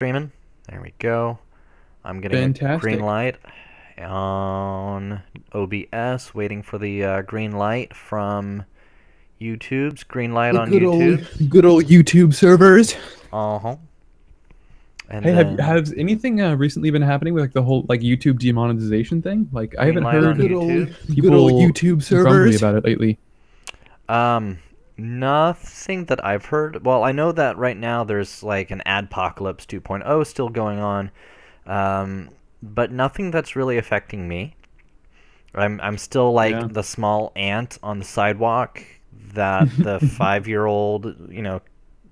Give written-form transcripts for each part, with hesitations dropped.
Streaming. There we go. I'm getting a green Fantastic. light on OBS, waiting for the green light from YouTube's green light The on YouTube. good old YouTube servers. Uh-huh. And Hey, have then has anything recently been happening with like the whole like YouTube demonetization thing? Like I green haven't light heard on good YouTube. old People YouTube grumbly grumbly about about it lately. Um, nothing that I've heard. Well, I know that right now there's like an Adpocalypse 2.0 still going on, but nothing that's really affecting me. I'm still Yeah. like the small ant on the sidewalk that the 5-year-old,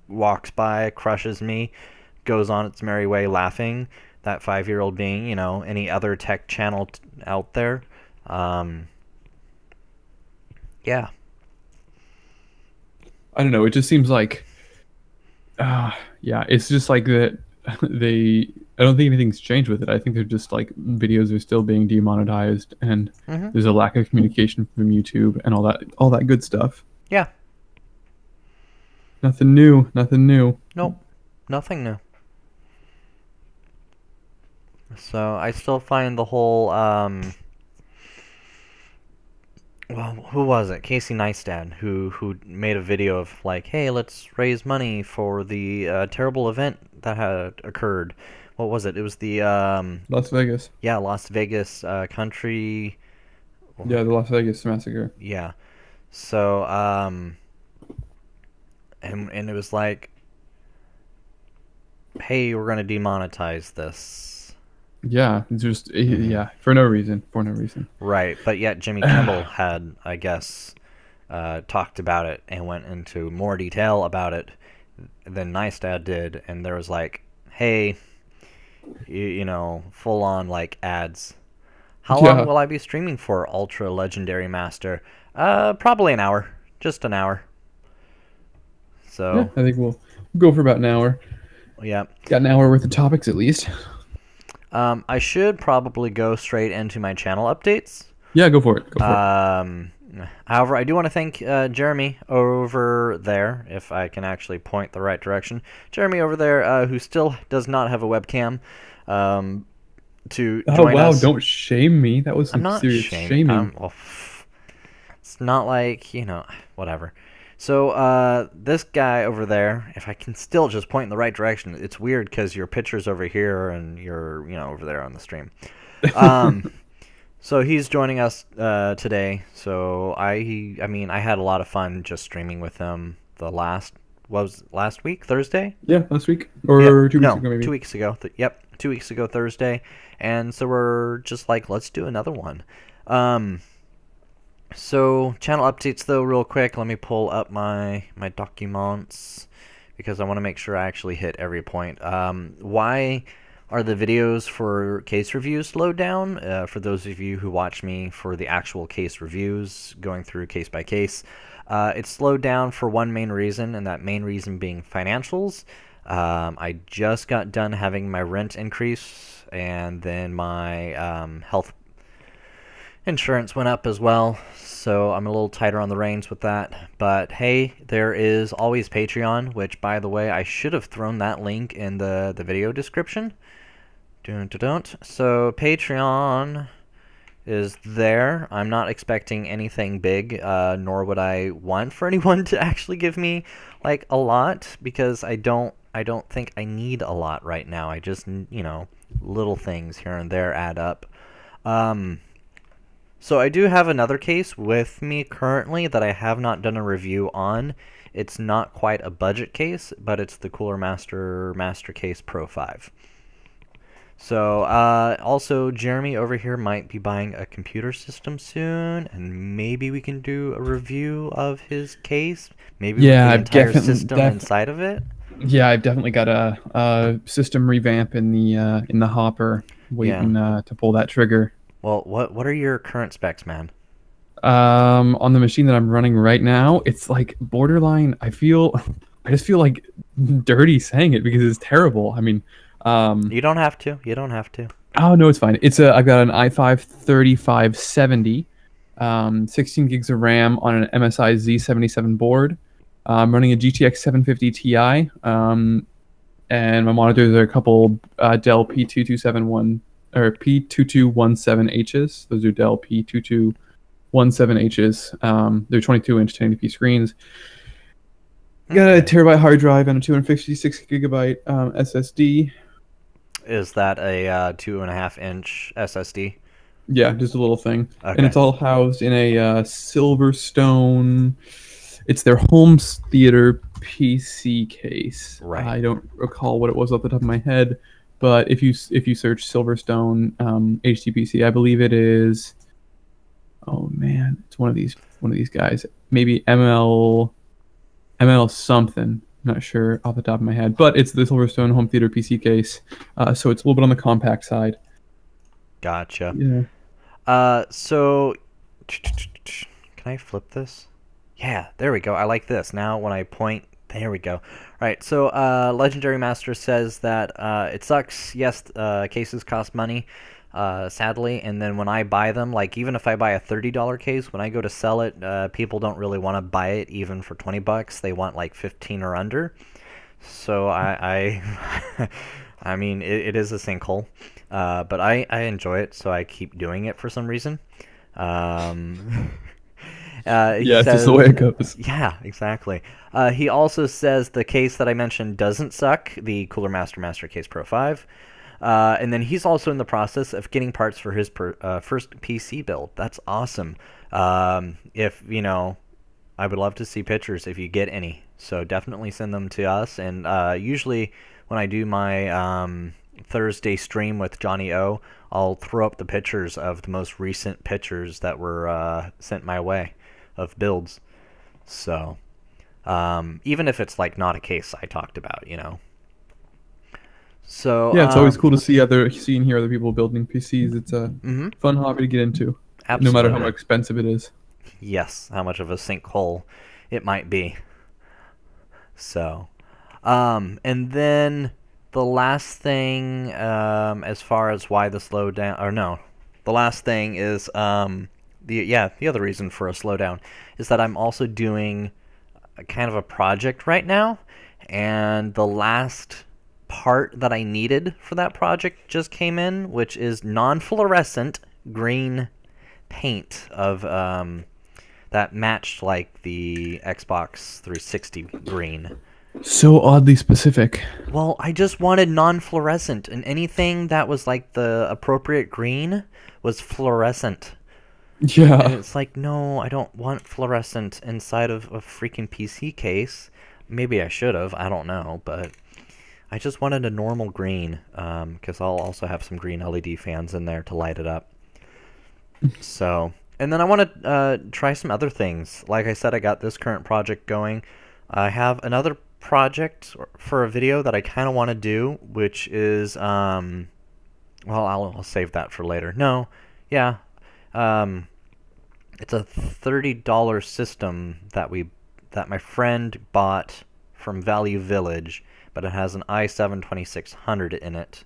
walks by, crushes me, goes on its merry way laughing. That 5-year-old being, any other tech channel out there. Um, yeah. I don't know. It just seems like yeah, it's just like that they I don't think anything's changed with it. I think they're just like videos are still being demonetized and Mhm. there's a lack of communication from YouTube and all that good stuff. Yeah. Nothing new, nothing new. Nope. Nothing new. So I still find the whole well, who was it? Casey Neistat, who made a video of like, hey, let's raise money for the terrible event that had occurred. What was it? It was the Las Vegas. yeah, Las Vegas country. Yeah, the Las Vegas massacre. Yeah. So and it was like, hey, we're gonna demonetize this. Yeah, it's just Mhm. yeah, for no reason, for no reason. Right, but yet Jimmy Kimmel had, I guess, talked about it and went into more detail about it than Neistat did, and there was like, hey, full on like ads. How long Yeah, will I be streaming for, Ultra Legendary Master? Probably an hour, just an hour. yeah, So, I think we'll go for about an hour. yeah. Got an hour worth of topics at least. I should probably go straight into my channel updates. Yeah, go for it. Go for it. Um, However, I do want to thank Jeremy over there, if I can actually point the right direction. Jeremy over there, who still does not have a webcam, to Oh join wow, us. don't shame me. That was I'm some not serious ashamed. shaming. Well, it's not like, whatever. So, this guy over there, if I can still just point in the right direction, it's weird because your picture's over here and you're, over there on the stream. Um, so he's joining us today. So I mean, I had a lot of fun just streaming with him. Last week, Thursday? Yeah, last week Yep. or 2 weeks No, ago maybe. 2 weeks ago. Yep, 2 weeks ago Thursday. And so we're just like, let's do another one. Um, so channel updates though, real quick. Let me pull up my documents because I want to make sure I actually hit every point. Why are the videos for case reviews slowed down? For those of you who watch me for the actual case reviews, going through case by case, it's slowed down for one main reason, and that main reason being financials. I just got done having my rent increase, and then my health insurance went up as well, so I'm a little tighter on the reins with that. But hey, there is always Patreon, which, by the way, I should have thrown that link in the video description. Don't. So Patreon is there. I'm not expecting anything big, nor would I want for anyone to actually give me like a lot, because I don't think I need a lot right now. I just, little things here and there add up. So I do have another case with me currently that I have not done a review on. It's not quite a budget case, but it's the Cooler Master Case Pro 5. So, also, Jeremy over here might be buying a computer system soon, and maybe we can do a review of his case. Maybe with Yeah, the I've entire definitely system inside of it. yeah, I've definitely got a system revamp in the hopper, Yeah. waiting to pull that trigger. Well, what are your current specs, man? On the machine that I'm running right now, it's like borderline. I just feel like dirty saying it because it's terrible. I mean, You don't have to. You don't have to. oh no, it's fine. I've got an i5 3570, 16 gigs of RAM on an MSI Z77 board. I'm running a GTX 750 Ti. and my monitors are a couple Dell P2271 or P2217Hs. Those are Dell P2217Hs. They're 22-inch 1080p screens. Got a terabyte hard drive and a 256 gigabyte SSD. Is that a 2.5-inch SSD? Yeah, just a little thing. Okay. And it's all housed in a Silverstone. It's their home theater PC case. Right. I don't recall what it was off the top of my head, but if you search Silverstone HTPC, I believe it is. Oh man, it's one of these guys. Maybe ML something. I'm not sure off the top of my head, but it's the Silverstone home theater PC case. So it's a little bit on the compact side. Gotcha. Yeah. So can I flip this? Yeah, there we go. I like this. Now when I point, there we go. All right, so Legendary Master says that it sucks. Yes, cases cost money, sadly. And then when I buy them, like even if I buy a $30 case, when I go to sell it, people don't really want to buy it even for 20 bucks. They want like 15 or under. So I I mean, it is a sinkhole. But I enjoy it, so I keep doing it for some reason. Yeah, it's just the way it goes. Yeah, exactly. He also says the case that I mentioned doesn't suck, the Cooler Master Case Pro 5. And then he's also in the process of getting parts for his first PC build. That's awesome. If, you know, I would love to see pictures if you get any. So definitely send them to us. And usually when I do my Thursday stream with Johnny O, I'll throw up the pictures of the most recent pictures that were sent my way of builds. So even if it's like not a case I talked about, you know. So yeah, it's always cool to see and hear other people building PCs. It's a fun hobby to get into, absolutely. No matter how expensive it is. Yes, how much of a sinkhole it might be. So, and then the last thing, as far as why the slowdown, or no, the last thing is the other reason for a slowdown is that I'm also doing a kind of a project right now, and the last part that I needed for that project just came in, which is non-fluorescent green paint of that matched like the Xbox 360 green. So oddly specific. Well, I just wanted non-fluorescent, and anything that was like the appropriate green was fluorescent. Yeah. And it's like, no, I don't want fluorescent inside of a freaking PC case. Maybe I should have, I don't know, but I just wanted a normal green, because I'll also have some green LED fans in there to light it up. So, and then I want to try some other things. Like I said, I got this current project going. I have another project for a video that I kind of want to do, which is, well, I'll save that for later. No, yeah, it's a $30 system that my friend bought from Value Village, but it has an i7-2600 in it,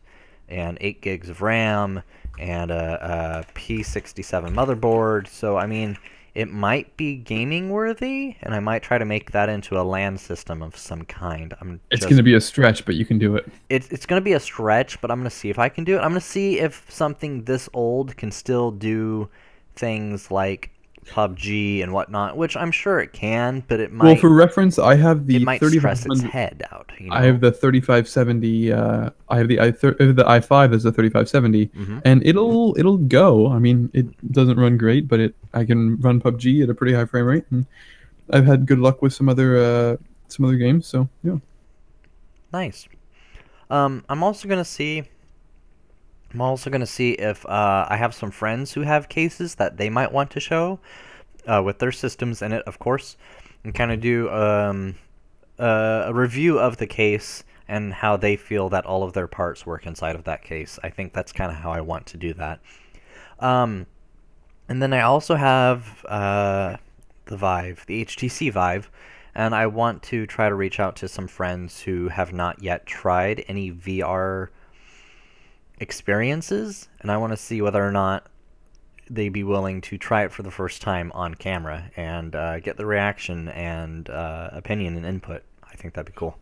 and 8 gigs of RAM, and a P67 motherboard. So, I mean, it might be gaming worthy, and I might try to make that into a LAN system of some kind. It's going to be a stretch, but you can do it. It's going to be a stretch, but I'm going to see if I can do it. I'm going to see if something this old can still do things like PUBG and whatnot, which I'm sure it can, but it might. Well, for reference, I have the it might stress its head out. You know? I have the 3570. I have the i5 as a 3570, and it'll go. I mean, it doesn't run great, but I can run PUBG at a pretty high frame rate, and I've had good luck with some other games. So yeah. Nice. I'm also gonna see if I have some friends who have cases that they might want to show with their systems in it, of course, and kind of do a review of the case and how they feel that all of their parts work inside of that case. I think that's kind of how I want to do that. And then I also have the Vive, the HTC Vive, and I want to try to reach out to some friends who have not yet tried any VR experiences, and I want to see whether or not they'd be willing to try it for the first time on camera and get the reaction and opinion and input. I think that'd be cool.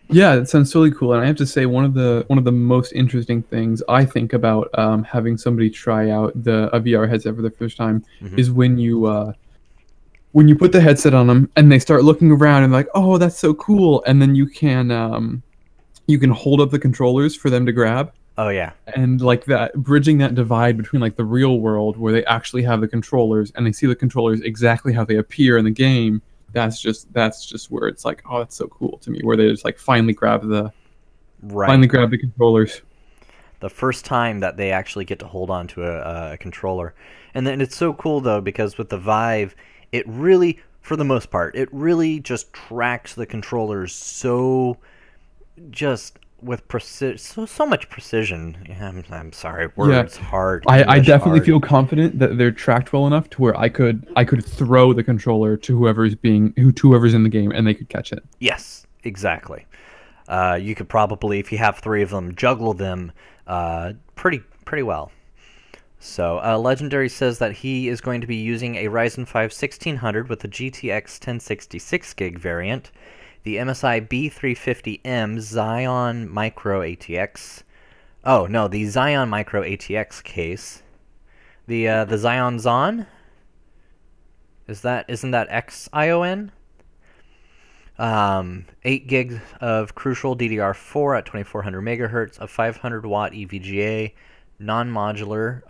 Yeah, it sounds really cool. And I have to say, one of the most interesting things I think about having somebody try out a VR headset for the first time Hmm. is when you put the headset on them and they start looking around and like, oh, that's so cool, and then you can hold up the controllers for them to grab, Oh yeah. and like that bridging that divide between like the real world where they actually have the controllers and they see the controllers exactly how they appear in the game. That's just where it's like, oh, that's so cool to me, where they just like Right. finally grab the controllers. The first time that they actually get to hold on to a controller. And then it's so cool though because with the Vive, it really, for the most part, it really just tracks the controllers so just with precision, so much precision. Yeah, I'm sorry, Yeah, words hard, I English definitely hard. feel confident that they're tracked well enough to where I could throw the controller to whoever's in the game and they could catch it. Yes, exactly. You could probably, if you have three of them, juggle them pretty well. So Legendary says that he is going to be using a Ryzen 5 1600 with the GTX 1066 gig variant, the MSI B350M Xeon Micro ATX. Oh no, the Xeon Micro ATX case. The Xeon Zon. Isn't that XION? 8 gigs of Crucial DDR4 at 2400 megahertz, a 500 watt EVGA, non-modular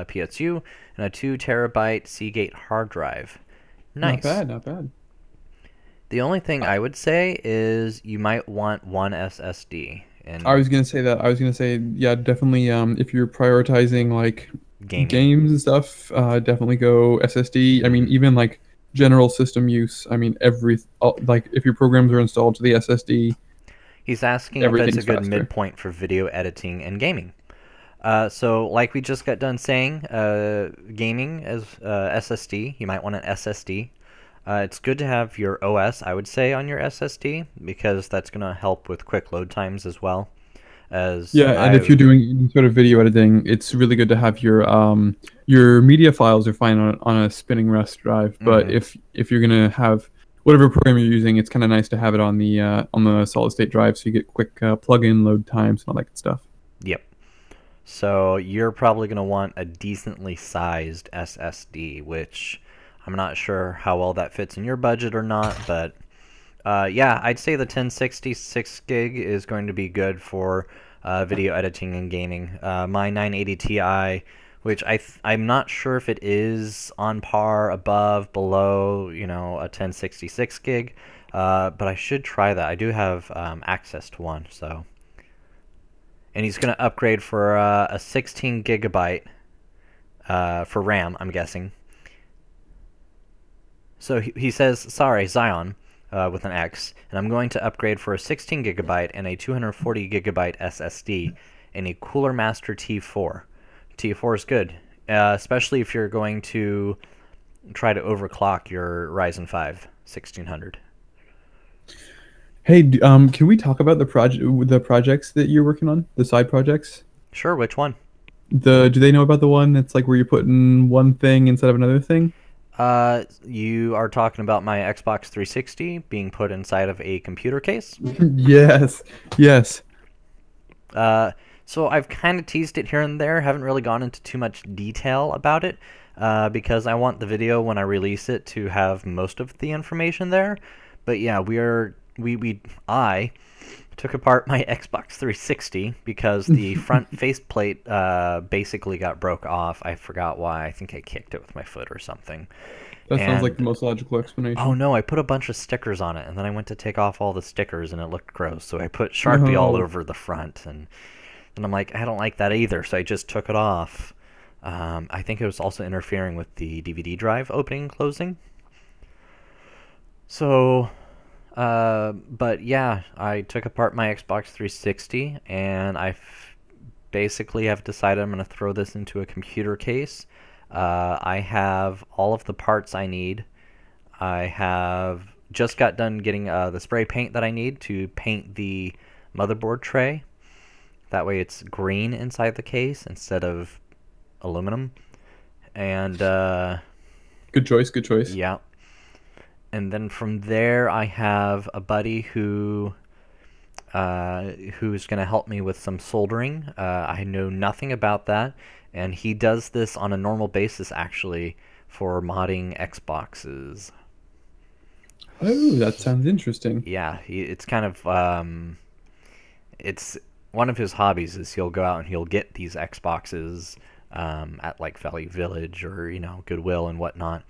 PSU, and a 2 terabyte Seagate hard drive. Not Nice. bad, not bad. The only thing I would say is you might want one SSD I in was gonna say that. I was gonna say, yeah, definitely. If you're prioritizing like gaming. games and stuff, definitely go SSD. I mean, Hmm. even like general system use. I mean, like if your programs are installed to the SSD, He's asking if it's a everything's good faster. midpoint for video editing and gaming. So, like we just got done saying, gaming as SSD, you might want an SSD. It's good to have your OS, I would say, on your SSD because that's going to help with quick load times as well. As Yeah, and if I, you're doing any sort of video editing, it's really good to have your media files are fine on a spinning rest drive. But mhm, if you're gonna have whatever program you're using, it's kind of nice to have it on the solid state drive, so you get quick plug-in load times and all that good stuff. yep. So you're probably going to want a decently sized SSD, which I'm not sure how well that fits in your budget or not, but yeah, I'd say the 1066 gig is going to be good for video editing and gaming. My 980 Ti, which I'm not sure if it is on par, above, below, a 1066 gig, but I should try that. I do have access to one, so. And he's going to upgrade for a 16 gigabyte for RAM, I'm guessing. So he says, sorry, Xeon, with an X, and I'm going to upgrade for a 16 gigabyte and a 240 gigabyte SSD and a Cooler Master T4. T4 is good, especially if you're going to try to overclock your Ryzen 5 1600. Hey, can we talk about the projects that you're working on, the side projects? Sure, which one? Do they know about the one that's like where you're putting one thing instead of another thing? You are talking about my Xbox 360 being put inside of a computer case. Yes, yes. Uh, so I've kind of teased it here and there. Haven't really gone into too much detail about it because I want the video when I release it to have most of the information there. But yeah, I took apart my Xbox 360 because the front faceplate basically got broke off. I forgot why. I think I kicked it with my foot or something. That sounds like the And most logical oh explanation. no, I put a bunch of stickers on it, and then I went to take off all the stickers, and it looked gross. So I put Sharpie all No. over the front, and I'm like, I don't like that either. So I just took it off. I think it was also interfering with the DVD drive opening and closing. So, but yeah, I took apart my Xbox 360, and basically have decided I'm going to throw this into a computer case. I have all of the parts I need. I have just got done getting the spray paint that I need to paint the motherboard tray. That way it's green inside the case instead of aluminum. And Good choice, good choice. yeah. And then from there I have a buddy who who's going to help me with some soldering. I know nothing about that, and he does this on a normal basis, actually, for modding Xboxes. Oh, that sounds interesting. Yeah, it's kind of it's one of his hobbies is he'll go out and he'll get these Xboxes at like Value Village or Goodwill and whatnot,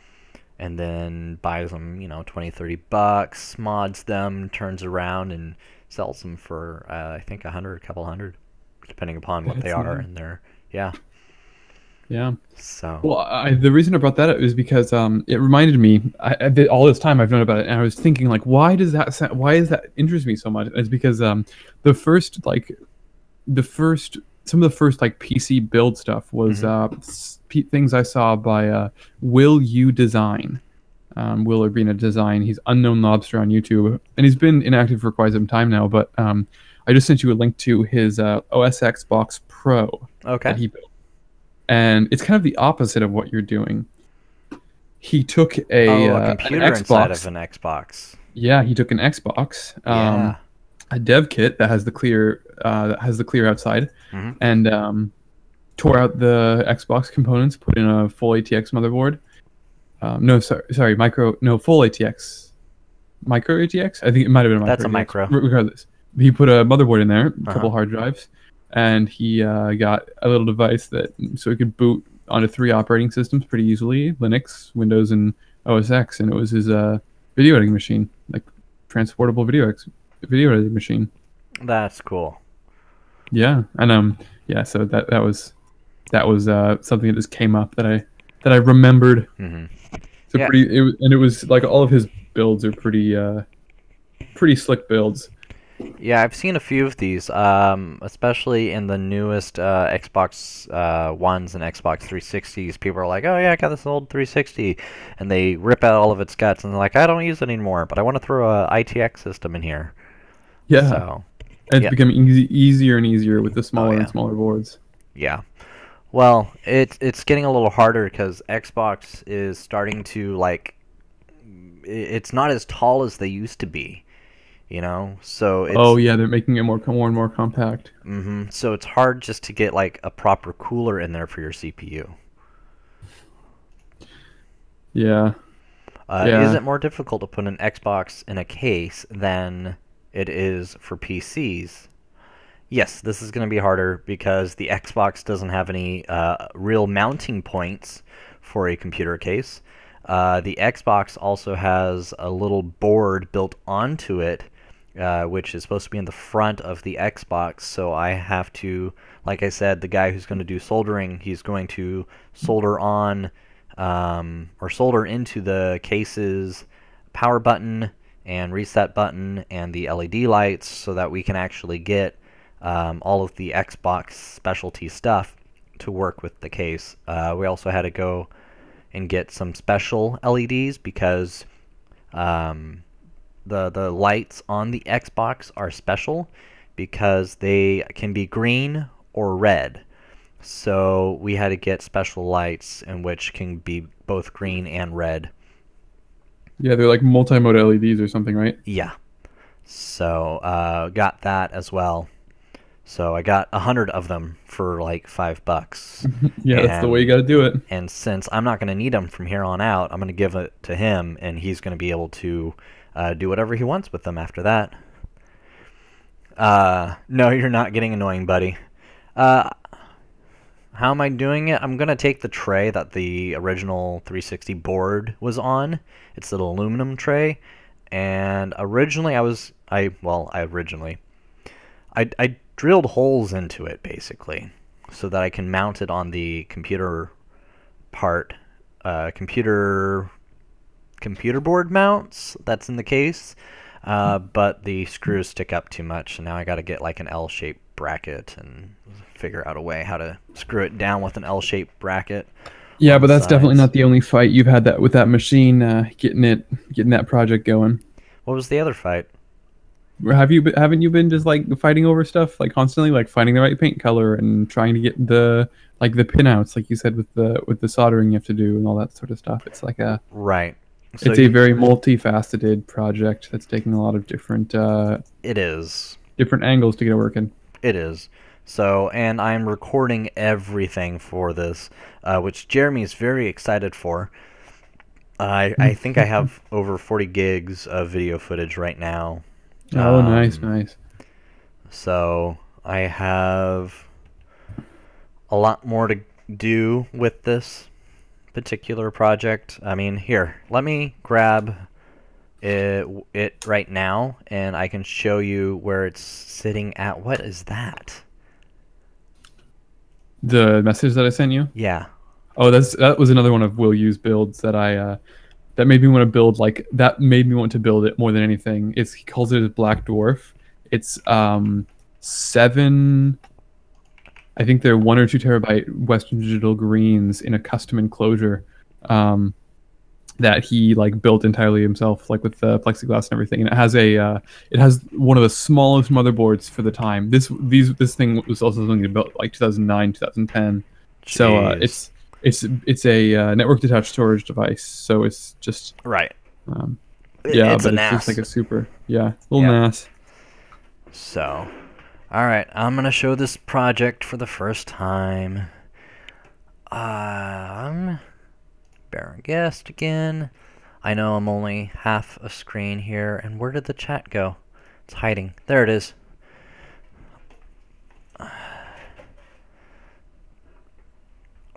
and then buys them 20-30 bucks, mods them, turns around and sells them for I think a couple hundred, depending upon what they are, and they're Yeah. So Well, the reason I brought that up is because it reminded me. All this time I've known about it, and I was thinking like, why does that interest me so much? It's because some of the first like PC build stuff was things I saw by Will You Design. Will Urbina Design. He's Unknown Lobster on YouTube, and he's been inactive for quite some time now. But I just sent you a link to his OS X Box Pro that he built. And it's kind of the opposite of what you're doing. He took a computer an Xbox, inside of an Xbox. Yeah, he took an Xbox, a dev kit that has the clear outside, and tore out the Xbox components, put in a full ATX motherboard. Full ATX. Micro ATX? I think it might have been a micro. That's a micro. Regardless, he put a motherboard in there, a couple hard drives, and he got a little device so he could boot onto 3 operating systems pretty easily: Linux, Windows, and OS X. And it was his video editing machine, like transportable video editing machine. That's cool. Yeah, and so that was something that just came up that I remembered. So it was like all of his builds are pretty slick builds. Yeah, I've seen a few of these, especially in the newest Xbox Ones and Xbox 360s. People are like, oh yeah, I got this old 360, and they rip out all of its guts, and they're like, I don't use it anymore, but I want to throw a ITX system in here. Yeah, so, it's becoming easier and easier with the smaller and smaller boards. Yeah. Well, it's getting a little harder because Xbox is starting to, like, it's not as tall as they used to be. So it's, they're making it more and more compact. So it's hard just to get like a proper cooler in there for your CPU. Yeah. Is it more difficult to put an Xbox in a case than it is for PCs? Yes, this is going to be harder because the Xbox doesn't have any real mounting points for a computer case. The Xbox also has a little board built onto it, which is supposed to be in the front of the Xbox, so I have to, like I said, the guy who's going to do soldering, he's going to solder on or solder into the case's power button and reset button and the LED lights so that we can actually get all of the Xbox specialty stuff to work with the case. We also had to go and get some special LEDs because the lights on the Xbox are special because they can be green or red. So we had to get special lights in which can be both green and red. Yeah, they're like multi-mode LEDs or something, right? Yeah. So got that as well. So I got 100 of them for like $5. Yeah, that's the way you got to do it. And since I'm not going to need them from here on out, I'm going to give it to him, and he's going to be able to do whatever he wants with them after that. No, you're not getting annoying, buddy. How am I doing it? I'm going to take the tray that the original 360 board was on. It's an aluminum tray. And originally I drilled holes into it, basically, so that I can mount it on the computer part, computer board mounts that's in the case, but the screws stick up too much, and now I got to get like an L-shaped bracket and figure out a way how to screw it down with an L-shaped bracket. Yeah, but that's definitely not the only fight you've had that with that machine, getting that project going. What was the other fight? Haven't you been just like fighting over stuff like constantly, like finding the right paint color and trying to get the pinouts, like you said, with the soldering you have to do and all that sort of stuff? It's like a right. So it's a very multifaceted project that's taking a lot of different. It is. different angles to get it working. It is. So, and I'm recording everything for this, which Jeremy is very excited for. I think I have over 40 gigs of video footage right now. Oh, nice, nice. So I have a lot more to do with this particular project. I mean, here, let me grab it right now, and I can show you where it's sitting at. What is that? The message that I sent you? Yeah. Oh, that was another one of Will Yu's builds that that made me want to build, like, that made me want to build it more than anything. He calls it a Black Dwarf. It's 7, I think they're 1 or 2 terabyte Western Digital greens in a custom enclosure that he like built entirely himself, like with the plexiglass and everything. And it has one of the smallest motherboards for the time. This thing was also something built like 2009, 2010. Jeez. So it's a network detached storage device. So it's just right. Yeah, it's but a it's NAS. just like a super little NAS. So, all right, I'm gonna show this project for the first time. Baron Guest again. I know I'm only half a screen here, and where did the chat go? It's hiding. There it is.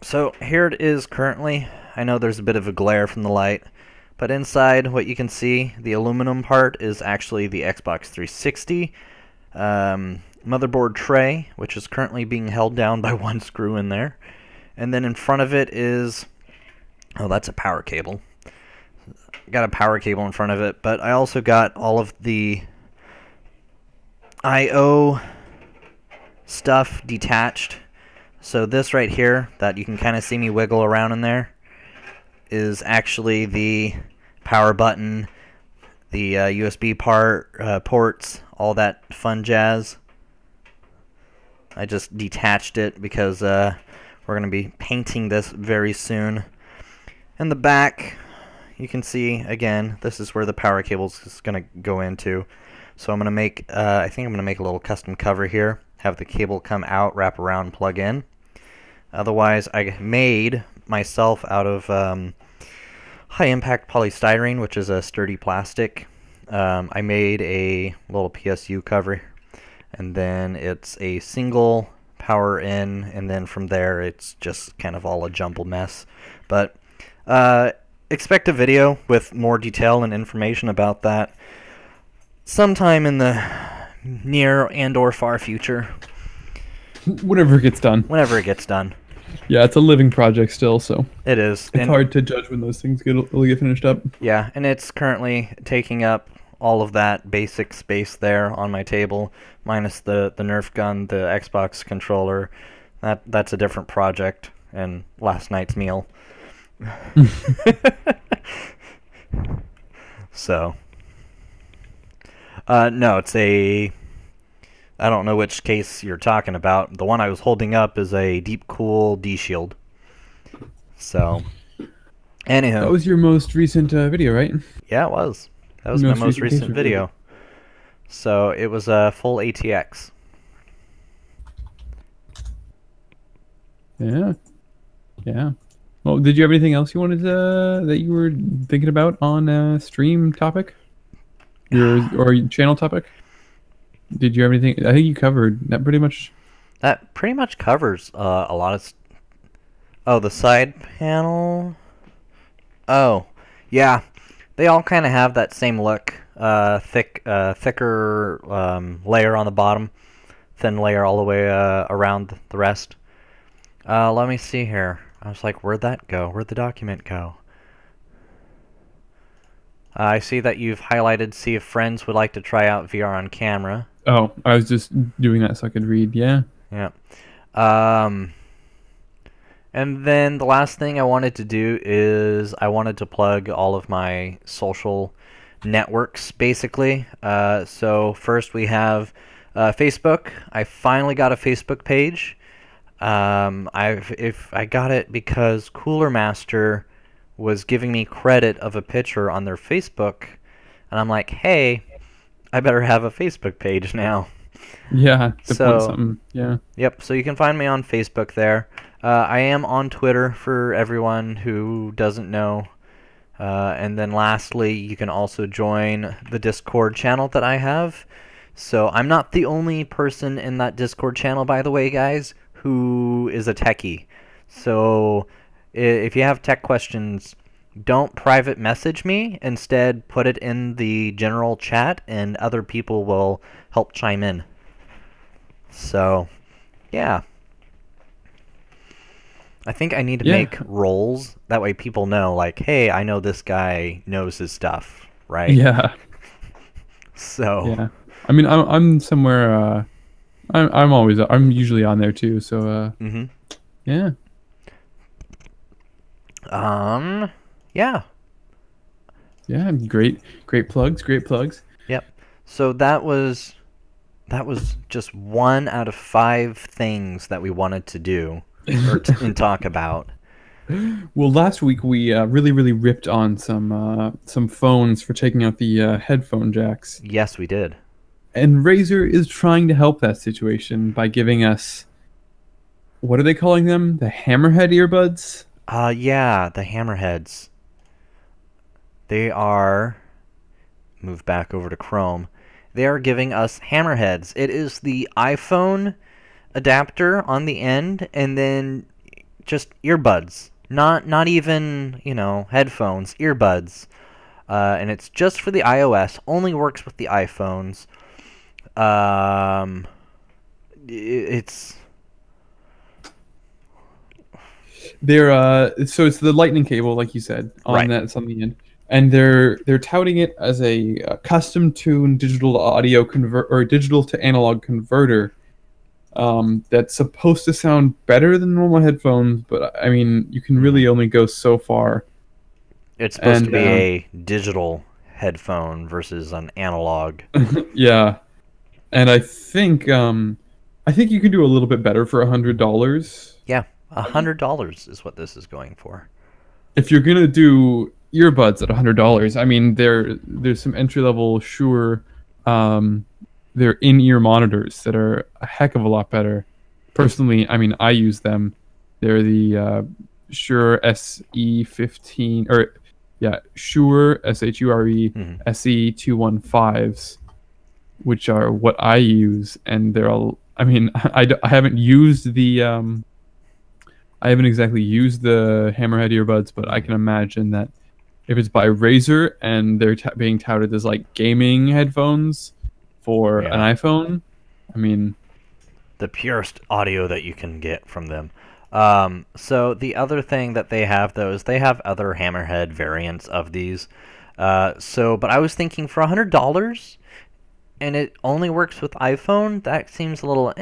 So here it is currently. I know there's a bit of a glare from the light, but inside what you can see, the aluminum part is actually the Xbox 360 motherboard tray, which is currently being held down by one screw in there. And then in front of it is, oh, that's a power cable. Got a power cable in front of it, but I also got all of the I/O stuff detached. So this right here, that you can kind of see me wiggle around in there, is actually the power button, the USB ports, all that fun jazz. I just detached it because we're going to be painting this very soon. In the back, you can see, again, this is where the power cable is going to go into. So I'm going to make, I think I'm going to make a little custom cover here. Have the cable come out, wrap around, plug in. Otherwise, I made myself out of high-impact polystyrene, which is a sturdy plastic. I made a little PSU cover, and then it's a single power in, and then from there it's just kind of all a jumbled mess. But expect a video with more detail and information about that sometime in the near and or far future. Whenever it gets done. Whenever it gets done. Yeah, it's a living project still, so it is. It's hard to judge when those things will get finished up. Yeah, and it's currently taking up all of that basic space there on my table, minus the Nerf gun, the Xbox controller. That's a different project and last night's meal. So, no, it's a, I don't know which case you're talking about. The one I was holding up is a Deepcool D-Shield. So, anywho. That was your most recent video, right? Yeah, it was. That was my most recent video. So, it was a full ATX. Yeah. Yeah. Well, did you have anything else you wanted to, that you were thinking about on stream topic? Or channel topic? Did you have anything? I think you covered that pretty much. That pretty much covers a lot of. Oh, the side panel. Oh, yeah. They all kind of have that same look. Thicker layer on the bottom, thin layer all the way around the rest. Let me see here. I was like, where'd that go? Where'd the document go? I see that you've highlighted, see if friends would like to try out VR on camera. Oh, I was just doing that so I could read, yeah. Yeah. And then the last thing I wanted to do is I wanted to plug all of my social networks, basically. So first we have Facebook. I finally got a Facebook page. I got it because Cooler Master was giving me credit of a picture on their Facebook, and I'm like, hey, I better have a Facebook page now. Yeah, to point So, something. Yeah. yep. So you can find me on Facebook there. I am on Twitter for everyone who doesn't know. And then lastly, you can also join the Discord channel that I have. So I'm not the only person in that Discord channel, by the way, guys, who is a techie. So if you have tech questions, don't private message me. Instead, put it in the general chat, and other people will help chime in. So, yeah. I think I need to make roles. That way people know, like, hey, I know this guy knows his stuff, right? Yeah. So. Yeah. I mean, I'm somewhere. I'm usually on there too. So. Yeah. Yeah. Yeah. Great plugs. Great plugs. Yep. So that was just 1 out of 5 things that we wanted to do and talk about. Well, last week we really ripped on some phones for taking out the headphone jacks. Yes, we did. And Razer is trying to help that situation by giving us, what are they calling them? The Hammerhead earbuds? Yeah, the Hammerheads. They are, move back over to Chrome. They are giving us Hammerheads. It is the iPhone adapter on the end, and then just earbuds. Not even, headphones, earbuds. And it's just for the iOS, only works with the iPhones. It's so it's the lightning cable, like you said, on right. That's on the end, and they're touting it as a custom tuned digital to audio or digital to analog converter. That's supposed to sound better than normal headphones, but I mean, you can really only go so far. It's supposed to be a digital headphone versus an analog. Yeah, and I think you can do a little bit better for $100. Yeah, $100 is what this is going for. If you're gonna do earbuds at $100, I mean, there's some entry level Shure. They're in-ear monitors that are a heck of a lot better. Personally, I mean, I use them. They're the Shure SE15, Shure SHURE SE215s, which are what I use, and they're all. I mean, I haven't used the I haven't exactly used the Hammerhead earbuds, but I can imagine that if it's by Razer and they're being touted as like gaming headphones for an iPhone, I mean, the purest audio that you can get from them. So the other thing that they have, though, is they have other Hammerhead variants of these. But I was thinking for $100, and it only works with iPhone, that seems a little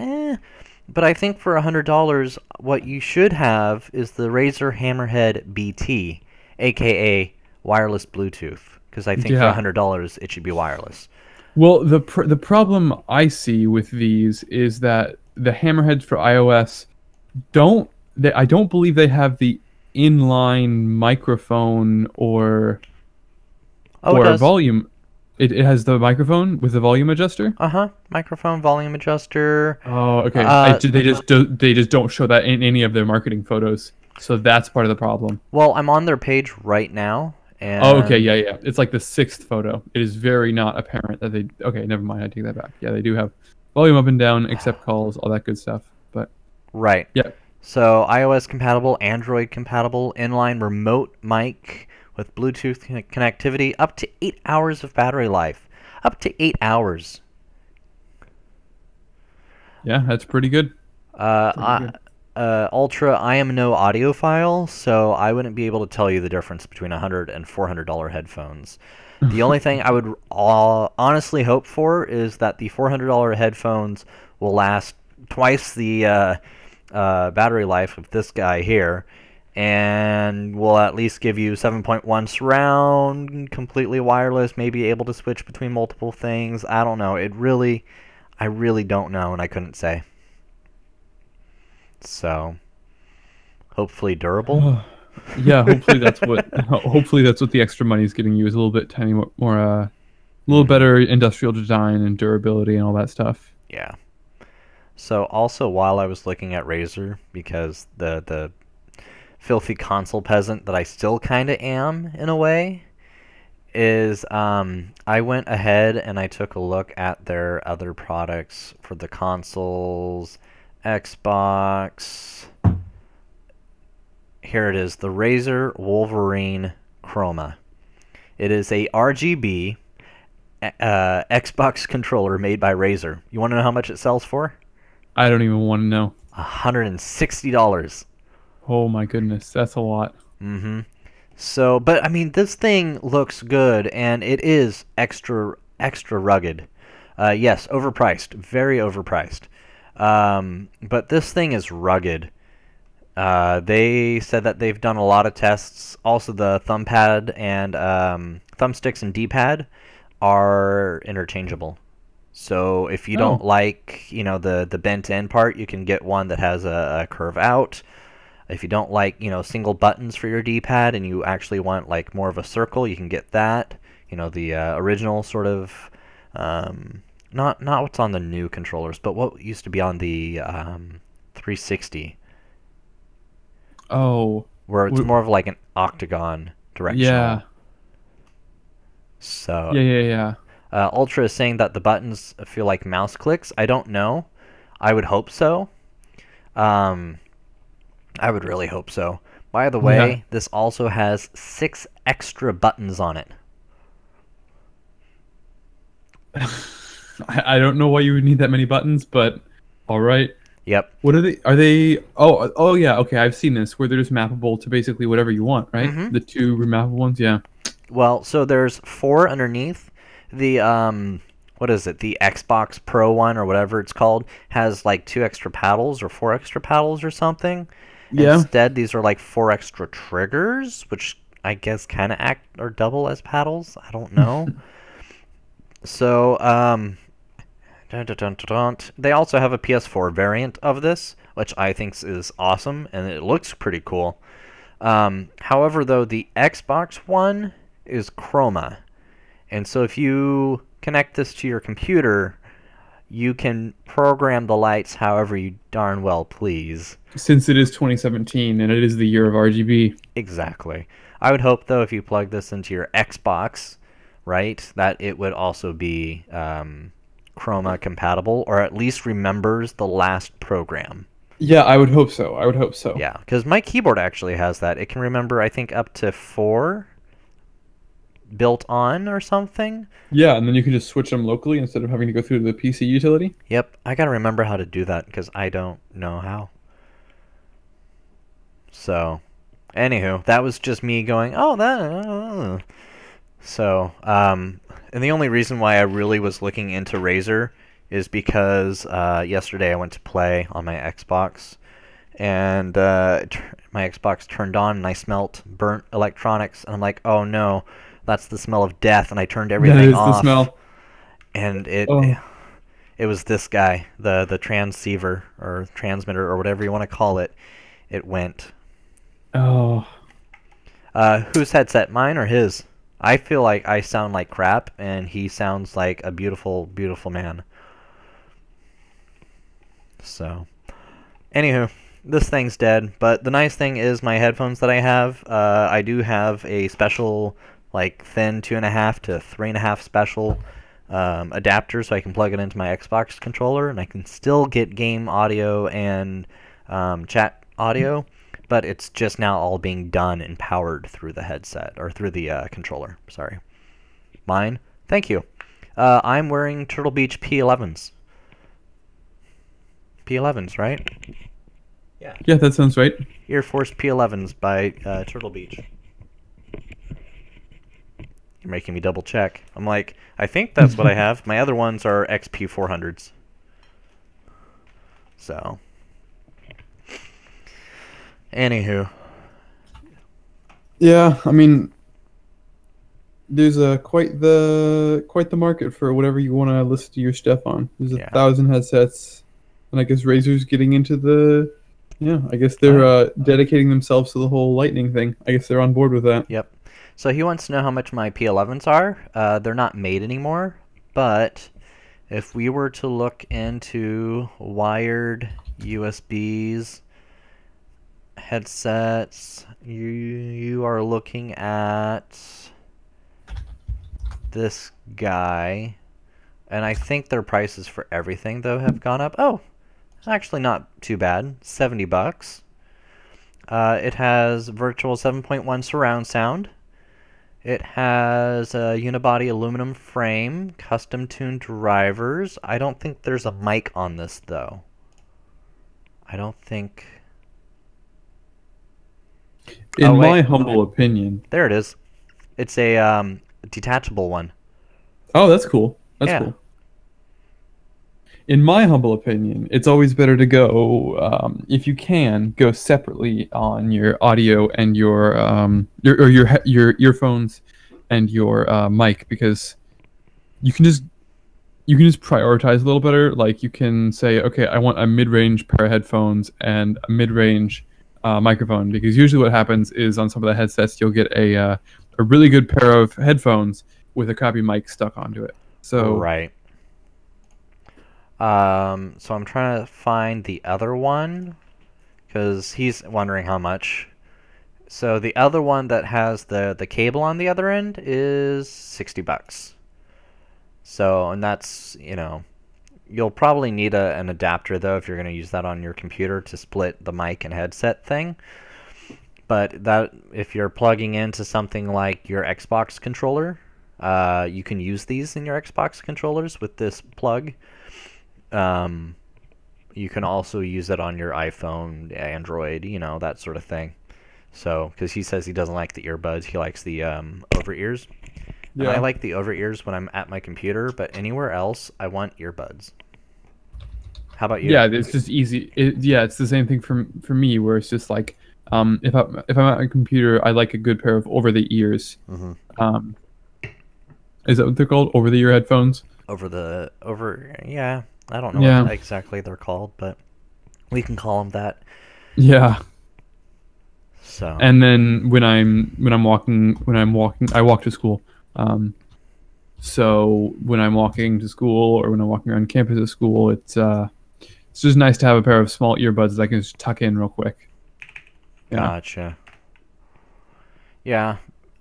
But I think for $100, what you should have is the Razer Hammerhead BT, aka wireless Bluetooth, because I think for $100 it should be wireless. Well, the problem I see with these is that the Hammerheads for iOS I don't believe they have the inline microphone or volume. It has the microphone with the volume adjuster. Microphone, volume adjuster. Oh, okay. They just don't show that in any of their marketing photos. So that's part of the problem. Well, I'm on their page right now. And okay, yeah. It's like the 6th photo. It is very not apparent that they. Okay, never mind. I take that back. Yeah, they do have volume up and down, accept calls, all that good stuff. But right. Yeah. So iOS compatible, Android compatible, inline remote mic with Bluetooth connectivity, up to 8 hours of battery life. Up to 8 hours. Yeah, that's pretty good. Ultra, I am no audiophile, so I wouldn't be able to tell you the difference between $100 and $400 headphones. The only thing I would honestly hope for is that the $400 headphones will last twice the battery life of this guy here, and will at least give you 7.1 surround, completely wireless, maybe able to switch between multiple things. I don't know. I really don't know, and I couldn't say. So, hopefully durable. Yeah, hopefully that's what the extra money is getting you, is a little bit tiny more a little better industrial design and durability and all that stuff. Yeah. So also while I was looking at Razer, because the filthy console peasant that I still kind of am in a way, is I went ahead and I took a look at their other products for the consoles, Xbox. Here it is, the Razer Wolverine Chroma. It is a RGB Xbox controller made by Razer. You want to know how much it sells for? I don't even want to know. $160. Oh my goodness, that's a lot. Mm-hmm. So, but I mean, this thing looks good, and it is extra rugged. Yes, overpriced, very overpriced. But this thing is rugged. They said that they've done a lot of tests. Also, the thumbpad and thumbsticks and D-pad are interchangeable. So if you don't like, the bent end part, you can get one that has a curve out. If you don't like, single buttons for your D-pad and you actually want like more of a circle, you can get that. The original sort of, not what's on the new controllers, but what used to be on the 360. Oh. Where it's more of like an octagon directional. Yeah. So. Yeah. Ultra is saying that the buttons feel like mouse clicks. I don't know. I would hope so. I would really hope so. By the way, this also has 6 extra buttons on it. I don't know why you would need that many buttons, but all right. Yep. What are they? Are they? Oh yeah. Okay, I've seen this where they're just mappable to basically whatever you want, right? Mm-hmm. The 2 remappable ones, yeah. Well, so there's 4 underneath. The what is it? The Xbox Pro one or whatever it's called has like 2 extra paddles or 4 extra paddles or something. Yeah. Instead, these are like 4 extra triggers, which I guess kind of act or double as paddles. I don't know. So, they also have a PS4 variant of this, which I think is awesome, and it looks pretty cool. However, though, the Xbox one is Chroma. And so if you connect this to your computer, you can program the lights however you darn well please. Since it is 2017 and it is the year of RGB. Exactly. I would hope, though, if you plug this into your Xbox, right, that it would also be Chroma compatible, or at least remembers the last program. Yeah, I would hope so. Yeah, because my keyboard actually has that. It can remember, I think, up to 4 built on or something. Yeah, and then you can just switch them locally instead of having to go through the PC utility. Yep, I gotta remember how to do that because I don't know how. So, anywho, that was just me going, oh, that. So, and the only reason why I really was looking into Razer is because yesterday I went to play on my Xbox, and my Xbox turned on, and I smelt burnt electronics, and I'm like, oh no, that's the smell of death, and I turned everything off. The smell. And it was this guy, the transceiver or transmitter or whatever you want to call it. It went. Oh. Whose headset? Mine or his? I feel like I sound like crap, and he sounds like a beautiful, beautiful man. So, anywho, this thing's dead. But the nice thing is my headphones that I have, I do have a special, like, thin 2.5 to 3.5 special adapter, so I can plug it into my Xbox controller, and I can still get game audio and chat audio. But it's just now all being done and powered through the headset, or through the controller, sorry. Mine? Thank you. I'm wearing Turtle Beach P11s. P11s, right? Yeah. Yeah, that sounds right. Air Force P11s by Turtle Beach. You're making me double check. I'm like, I think that's what I have. My other ones are XP 400s. So... Anywho. Yeah, I mean, there's quite the market for whatever you want to listen to your stuff on. There's 1,000 headsets, and I guess Razer's getting into the. Yeah, I guess they're dedicating themselves to the whole Lightning thing. I guess they're on board with that. Yep. So he wants to know how much my P11s are. They're not made anymore, but if we were to look into wired USBs headsets, you are looking at this guy, and I think their prices for everything though have gone up. Oh, it's actually not too bad. $70. It has virtual 7.1 surround sound. It has a unibody aluminum frame, custom tuned drivers. I don't think there's a mic on this though. I don't think. In my humble opinion. There it is. It's a detachable one. Oh, that's cool. That's cool. In my humble opinion, it's always better to go, if you can, go separately on your audio and your earphones and your mic, because you can just prioritize a little better. Like you can say, okay, I want a mid-range pair of headphones and a mid-range microphone, because usually what happens is on some of the headsets you'll get a really good pair of headphones with a crappy mic stuck onto it. So right. So I'm trying to find the other one because he's wondering how much. So the other one that has the cable on the other end is $60. So, and that's, you know, you'll probably need an adapter though if you're going to use that on your computer to split the mic and headset thing. But that, if you're plugging into something like your Xbox controller, you can use these in your Xbox controllers with this plug. You can also use it on your iPhone, Android, you know, that sort of thing. So, because he says he doesn't like the earbuds, he likes the over ears. Yeah. And I like the over ears when I'm at my computer, but anywhere else, I want earbuds. How about you? Yeah, it's just easy. It's the same thing for me, where it's just like, if I'm at my computer, I like a good pair of over the ears. Mm-hmm. Is that what they're called? Over the ear headphones? Yeah. I don't know what exactly they're called, but we can call them that. Yeah. So. And then when I'm walking, I walk to school. So when I'm walking to school or when I'm walking around campus at school, it's just nice to have a pair of small earbuds that I can just tuck in real quick. Yeah. Gotcha. Yeah,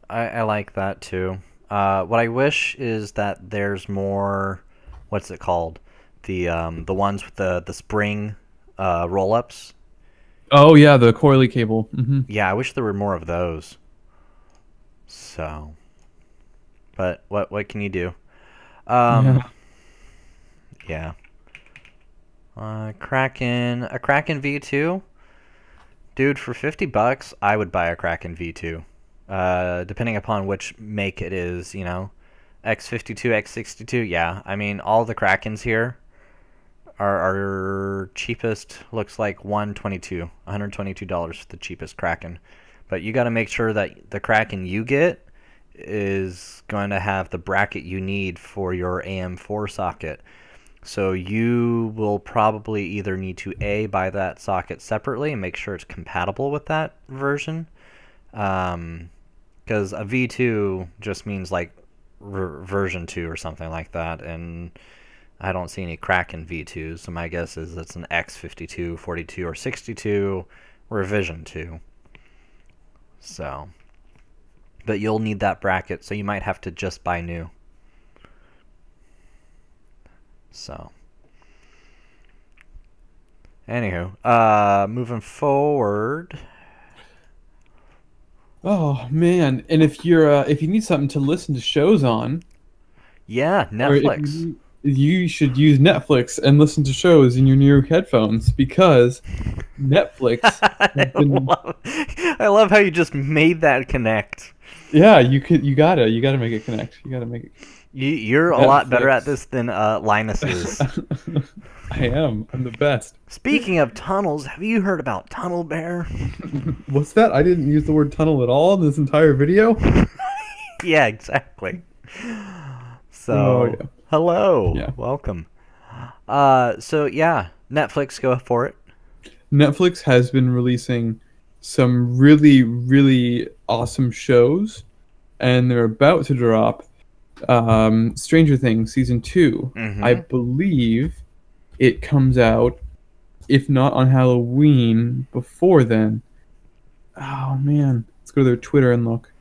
I like that too. What I wish is that there's more. What's it called? The ones with the spring roll-ups. Oh yeah, the coily cable. Mm-hmm. Yeah, I wish there were more of those. So, but what can you do? Yeah. A Kraken V2, dude. For $50, I would buy a Kraken V2. Depending upon which make it is, you know, X52, X62. Yeah, I mean all the Krakens here. Our cheapest looks like $122 for the cheapest Kraken. But you got to make sure that the Kraken you get is going to have the bracket you need for your AM4 socket. So you will probably either need to buy that socket separately and make sure it's compatible with that version. Because a V2 just means like version 2 or something like that. And I don't see any Kraken V2s, so my guess is it's an X52, 42, or 62 revision 2. So, but you'll need that bracket, so you might have to just buy new. So, anywho, moving forward. Oh man! And if you need something to listen to shows on, yeah, Netflix. You should use Netflix and listen to shows in your new headphones, because Netflix. I love how you just made that connect. Yeah, you gotta make it connect. You gotta make it. You're Netflix. A lot better at this than Linus is. I am. I'm the best. Speaking of tunnels, have you heard about Tunnel Bear? What's that? I didn't use the word tunnel at all in this entire video. Yeah, exactly. So, hello. Yeah. Welcome. So yeah, Netflix, go for it. Netflix has been releasing some really, really awesome shows, and they're about to drop Stranger Things season 2. I Mm-hmm. believe it comes out, if not on Halloween, before then. Oh man, let's go to their Twitter and look.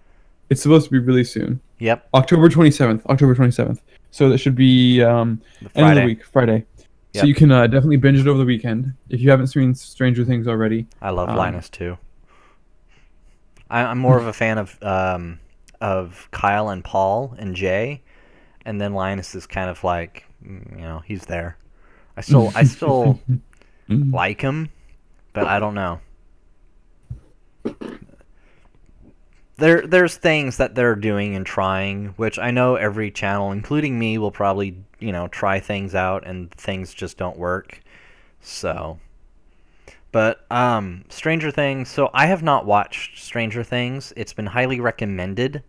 It's supposed to be really soon. Yep. October 27th. October 27th. So that should be The end of the Friday. week, Friday. So Yep. you can definitely binge it over the weekend if you haven't seen Stranger Things already. I love Um, Linus too. I'm more of a fan of Kyle and Paul and Jay, and then Linus is kind of like, he's there. I still like him, but I don't know. There's things that they're doing and trying, which I know every channel, including me, will probably, try things out and things just don't work. So, but Stranger Things, so I have not watched Stranger Things. It's been highly recommended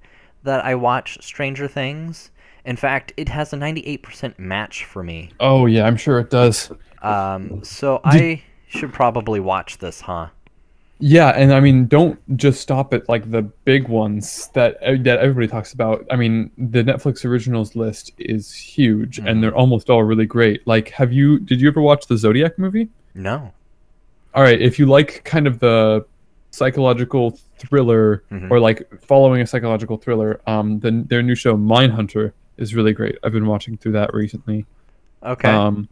that I watch Stranger Things. In fact, it has a 98% match for me. oh yeah, I'm sure it does. So Did, I should probably watch this, huh? yeah, and I mean, don't just stop at like the big ones that everybody talks about. I mean, the Netflix originals list is huge, and Hmm. they're almost all really great. Like, did you ever watch the Zodiac movie? No. All right, if you like kind of the psychological thriller Hmm. or like following a psychological thriller, then their new show Mindhunter is really great. I've been watching through that recently. Okay. Um,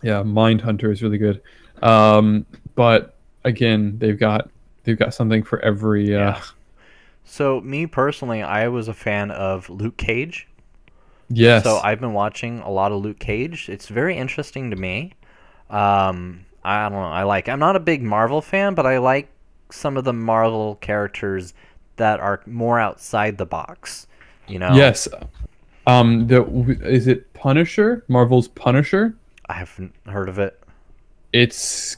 yeah, Mindhunter is really good. But again, they've got something for every. Yeah. So me personally, I was a fan of Luke Cage. So Yes, I've been watching a lot of Luke Cage. It's very interesting to me. I don't know. I'm not a big Marvel fan, but I like some of the Marvel characters that are more outside the box. You know, yes. Is it Punisher? Marvel's Punisher. I haven't heard of it. It's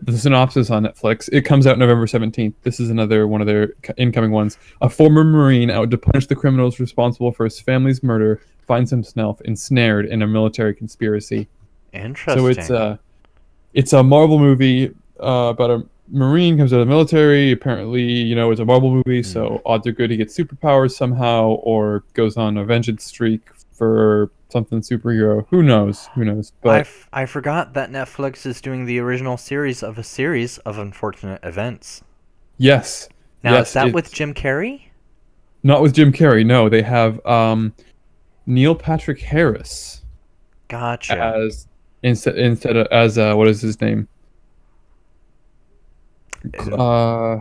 the synopsis on Netflix. It comes out November 17th. This is another one of their incoming ones. A former Marine out to punish the criminals responsible for his family's murder finds himself ensnared in a military conspiracy. So Interesting. it's a Marvel movie about a Marine comes out of the military. Apparently, it's a Marvel movie, Hmm. so odds are good he gets superpowers somehow or goes on a vengeance streak for something superhero. Who knows? Who knows? But I forgot that Netflix is doing the original series of a series of unfortunate events. yes, Now, is yes, that with it's Jim Carrey? not with Jim Carrey. No, they have Neil Patrick Harris Gotcha. as instead of as what is his name? Isn't Uh,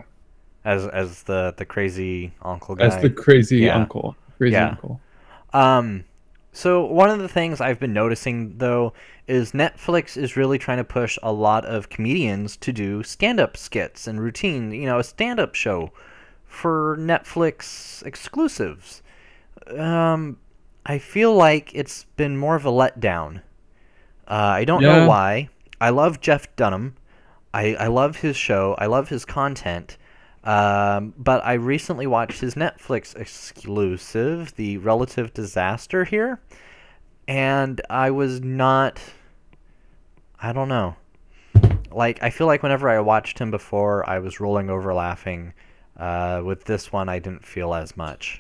as the crazy uncle as the guy? crazy Yeah. uncle. Crazy Yeah. uncle. Um, so one of the things I've been noticing though is Netflix is really trying to push a lot of comedians to do stand-up skits and routine, a stand-up show for Netflix exclusives. Um, I feel like it's been more of a letdown. I don't know Yeah, why. I love Jeff Dunham. I love his show. I love his content. But I recently watched his Netflix exclusive, The Relative Disaster here, and I was not. I don't know. Like, I feel like whenever I watched him before, I was rolling over laughing. With this one, I didn't feel as much.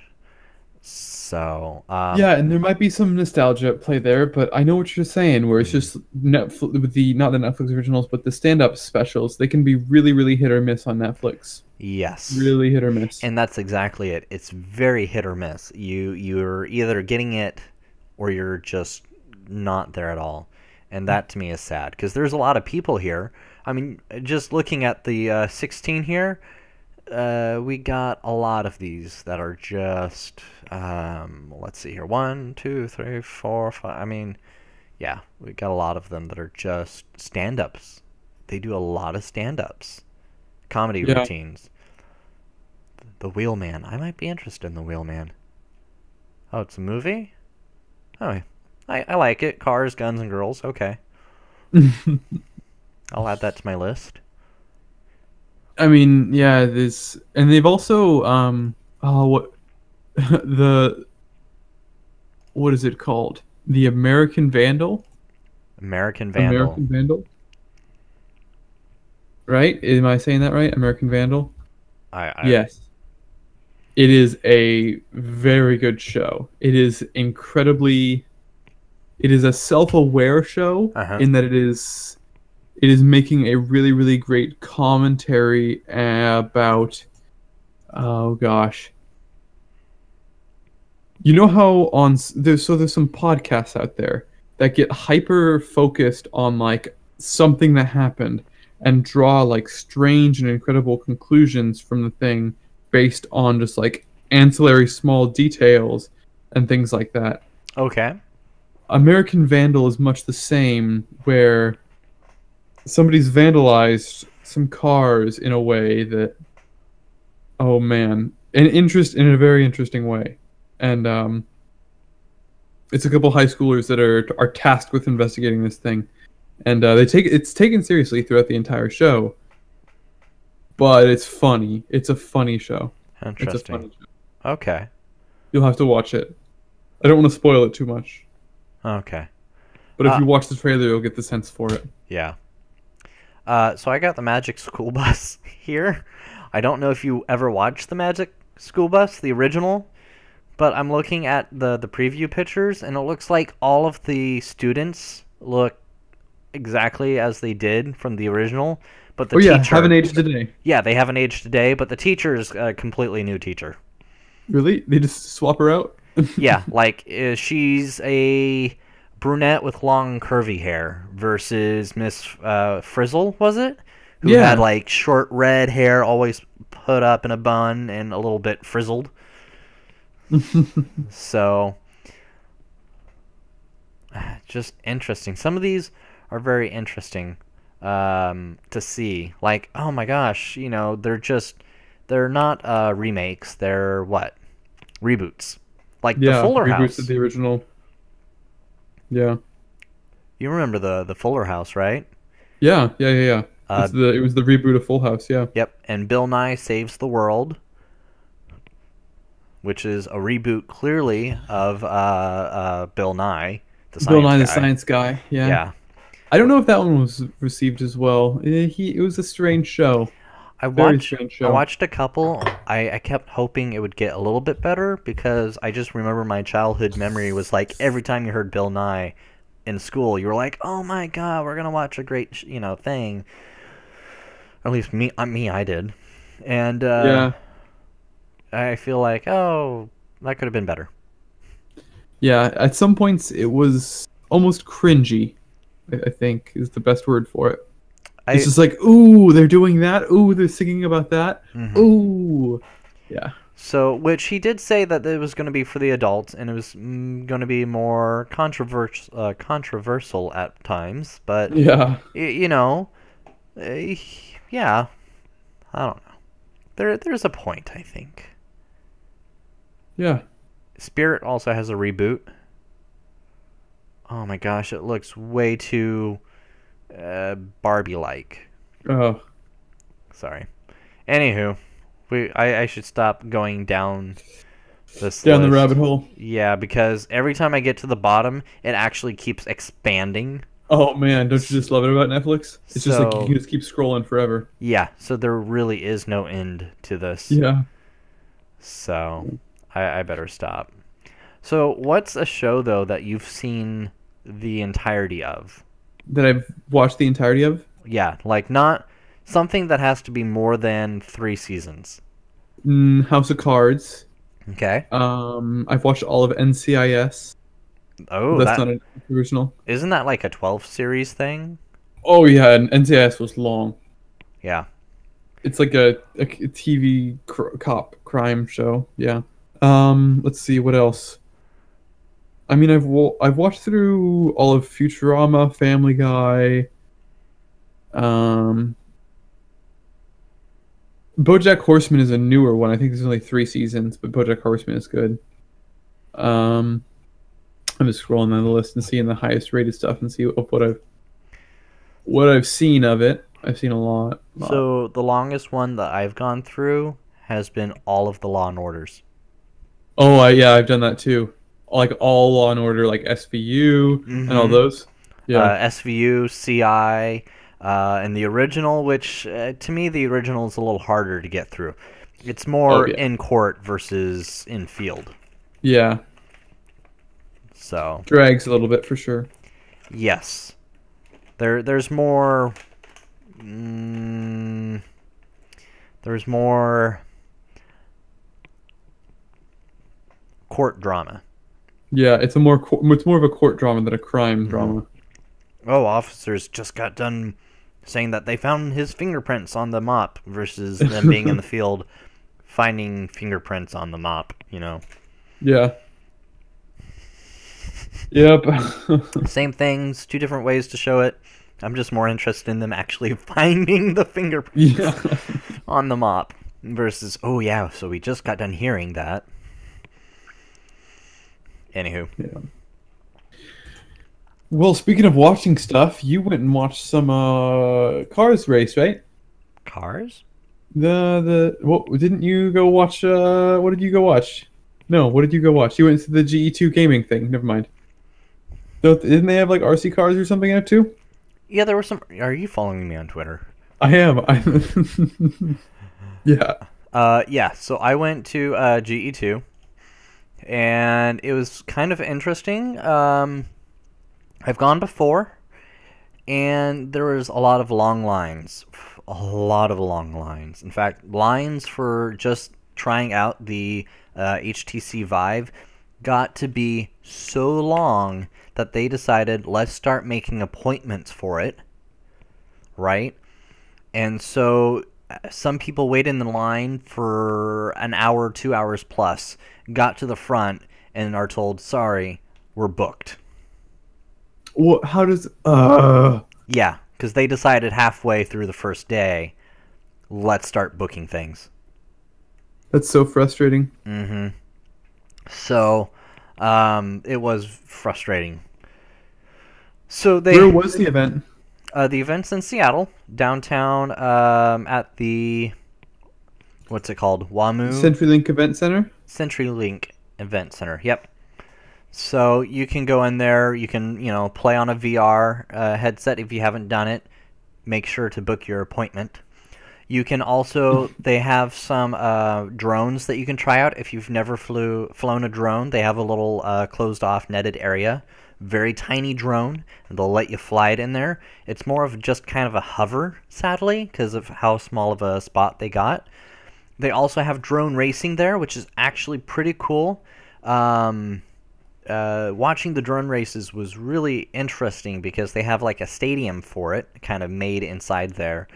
So, yeah, and there might be some nostalgia at play there, but I know what you're saying. Where it's mm, just Netflix with the not the Netflix originals, but the stand-up specials. They can be really, really hit or miss on Netflix. yes. Really hit or miss. And that's exactly it. It's very hit or miss. You're either getting it or you're just not there at all. And that to me is sad because there's a lot of people here. I mean, just looking at the 16 here, we got a lot of these that are just let's see here. 1, 2, 3, 4, 5. I mean, yeah, we got a lot of them that are just stand-ups. They do a lot of stand-ups, comedy Yeah. routines. The Wheelman. I might be interested in The Wheelman. Oh, it's a movie? Oh, I like it. Cars, guns, and girls. Okay. I'll add that to my list. I mean, yeah, this and they've also oh what the what is it called? The American Vandal? American Vandal. American Vandal? Right? Am I saying that right? American Vandal? I Yes. It is a very good show. It is incredibly. It is a self-aware show Uh-huh. in that it is making a really, really great commentary about, oh gosh, you know how there's some podcasts out there that get hyper focused on like something that happened and draw like strange and incredible conclusions from the thing based on just like ancillary small details and things like that. Okay. American Vandal is much the same, where somebody's vandalized some cars in a way that, oh man, in a very interesting way, and it's a couple high schoolers that are tasked with investigating this thing, and it's taken seriously throughout the entire show, but it's funny. It's a funny show. It's a Interesting. funny show. Okay. You'll have to watch it. I don't want to spoil it too much, Okay. but if you watch the trailer, you'll get the sense for it. Yeah. So I got the Magic School Bus here. I don't know if you ever watched the Magic School Bus, the original, but I'm looking at the preview pictures, and it looks like all of the students look exactly as they did from the original, but the teacher haven't aged today. Yeah, they haven't aged today, but the teacher is a completely new teacher. Really? They just swap her out? Yeah, like she's a brunette with long curvy hair versus Miss Frizzle, was it? Who Yeah. had like short red hair, always put up in a bun and a little bit frizzled. So, just interesting. Some of these are very interesting to see. Like, oh my gosh, you know, they're not remakes. They're what? Reboots. Like the Fuller reboots House. of the original. Yeah. You remember the Fuller House, right? Yeah. It was the reboot of Full House, yeah. Yep. And Bill Nye Saves the World, which is a reboot clearly of Bill Nye, the science Bill Nye the guy. Science Guy, yeah. Yeah. I don't know if that one was received as well. It was a strange show. Very strange show. I watched a couple. I kept hoping it would get a little bit better because I just remember my childhood memory was like every time you heard Bill Nye in school, you were like, "Oh my God, we're gonna watch a great thing." Or at least I did, and Yeah. I feel like that could have been better. Yeah, at some points it was almost cringy, I think is the best word for it. It's just like, ooh, they're doing that. Ooh, they're singing about that. Mhm. Ooh. Yeah. So, which he did say that it was going to be for the adults, and it was going to be more controversial at times. But Yeah. Yeah, I don't know. There's a point, I think. Yeah. Spirit also has a reboot. Oh my gosh, it looks way too Barbie-like. Oh. Sorry. Anywho, I should stop going down this Down the list. rabbit hole. Yeah, because every time I get to the bottom, it actually keeps expanding. Oh man, don't you just love it about Netflix? It's just like you So- can just keep scrolling forever. Yeah, so there really is no end to this. Yeah. So I better stop. So what's a show though that you've seen the entirety of? That I've watched the entirety of. Yeah, like not something that has to be more than 3 seasons. House of Cards. Okay. I've watched all of NCIS. Oh, That's not an original. isn't that like a 12 series thing? Oh yeah, and NCIS was long. Yeah. It's like a TV cop crime show. Yeah. Let's see what else. I mean, I've watched through all of Futurama, Family Guy. BoJack Horseman is a newer one. I think there's only 3 seasons, but BoJack Horseman is good. I'm just scrolling down the list and seeing the highest rated stuff and see what I've seen of it. I've seen a lot. So the longest one that I've gone through has been all of the Law and Orders. Oh, yeah, I've done that too. Like all Law and Order, like SVU and all those. Yeah. SVU, CI, and the original, which to me the original is a little harder to get through. It's more yeah. in court versus in field. Yeah, So drags a little bit for sure. yes, there's more. Mm, there's more court drama. Yeah, it's more of a court drama than a crime drama. Oh, officers just got done saying that they found his fingerprints on the mop versus them being in the field finding fingerprints on the mop, you know. Yeah. Yep. Same things, two different ways to show it. I'm just more interested in them actually finding the fingerprints Yeah. on the mop versus, oh yeah, so we just got done hearing that. Anywho. Yeah. Well, speaking of watching stuff, you went and watched some Cars race, right? Cars? What didn't you go watch? What did you go watch? No, what did you go watch? You went to the GE2 gaming thing. Never mind. Didn't they have like RC cars or something in it too? Yeah, there were some. Are you following me on Twitter? I am. Yeah. Yeah, so I went to GE2, and it was kind of interesting. I've gone before, and there was a lot of long lines. A lot of long lines. In fact, lines for just trying out the HTC Vive got to be so long that they decided, let's start making appointments for it, right? And so some people waited in the line for an hour, 2 hours plus, got to the front, and are told, sorry, we're booked. What? How does? Yeah, because they decided halfway through the first day, let's start booking things. That's so frustrating. Mm-hmm. So, it was frustrating. So Where was the event? The event's in Seattle, downtown, at the, what's it called? WAMU? CenturyLink Event Center? CenturyLink Event Center, yep. So you can go in there, you can, play on a VR headset if you haven't done it. Make sure to book your appointment. You can also, they have some drones that you can try out. If you've never flown a drone, they have a little closed-off netted area. Very tiny drone, and they'll let you fly it in there. It's more of just kind of a hover, sadly, because of how small of a spot they got. They also have drone racing there, which is actually pretty cool. Watching the drone races was really interesting because they have like a stadium for it, kind of made inside there.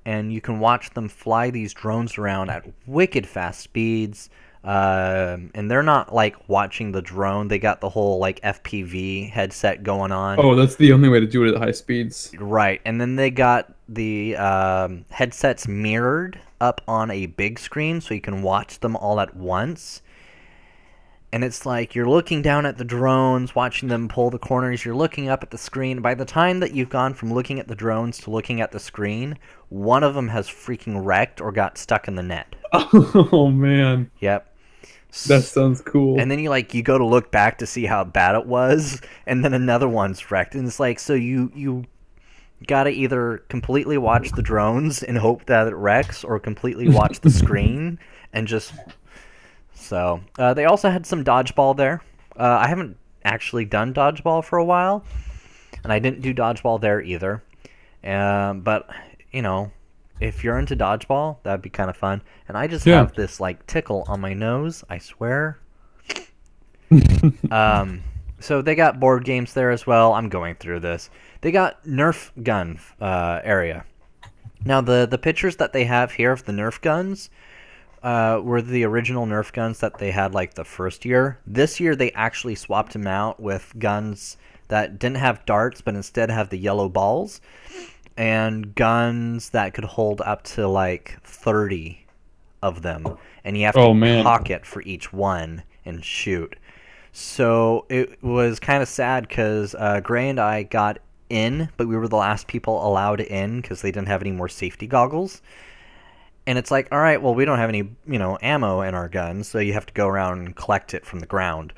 And you can watch them fly these drones around at wicked fast speeds. And they're not like watching the drone. They got the whole like FPV headset going on. Oh, that's the only way to do it at high speeds. Right. And then they got the headsets mirrored up on a big screen so you can watch them all at once. And it's like you're looking down at the drones, watching them pull the corners. You're looking up at the screen. By the time that you've gone from looking at the drones to looking at the screen, one of them has freaking wrecked or got stuck in the net. Oh, man. Yep. That sounds cool. And then you go to look back to see how bad it was, and then another one's wrecked. And it's like, so you gotta either completely watch the drones and hope that it wrecks, or completely watch the screen and just... So, they also had some dodgeball there. I haven't actually done dodgeball for a while, and I didn't do dodgeball there either. But, if you're into dodgeball, that'd be kind of fun. And I just have this, tickle on my nose, I swear. So they got board games there as well. I'm going through this. They got Nerf gun area. Now, the pictures that they have here of the Nerf guns... were the original Nerf guns that they had the first year. This year they actually swapped them out with guns that didn't have darts but instead have the yellow balls, and guns that could hold up to 30 of them, and you have to pocket for each one and shoot. So it was kind of sad because Gray and I got in, but we were the last people allowed in because they didn't have any more safety goggles. And it's like, all right, well, we don't have any, ammo in our guns, so you have to go around and collect it from the ground.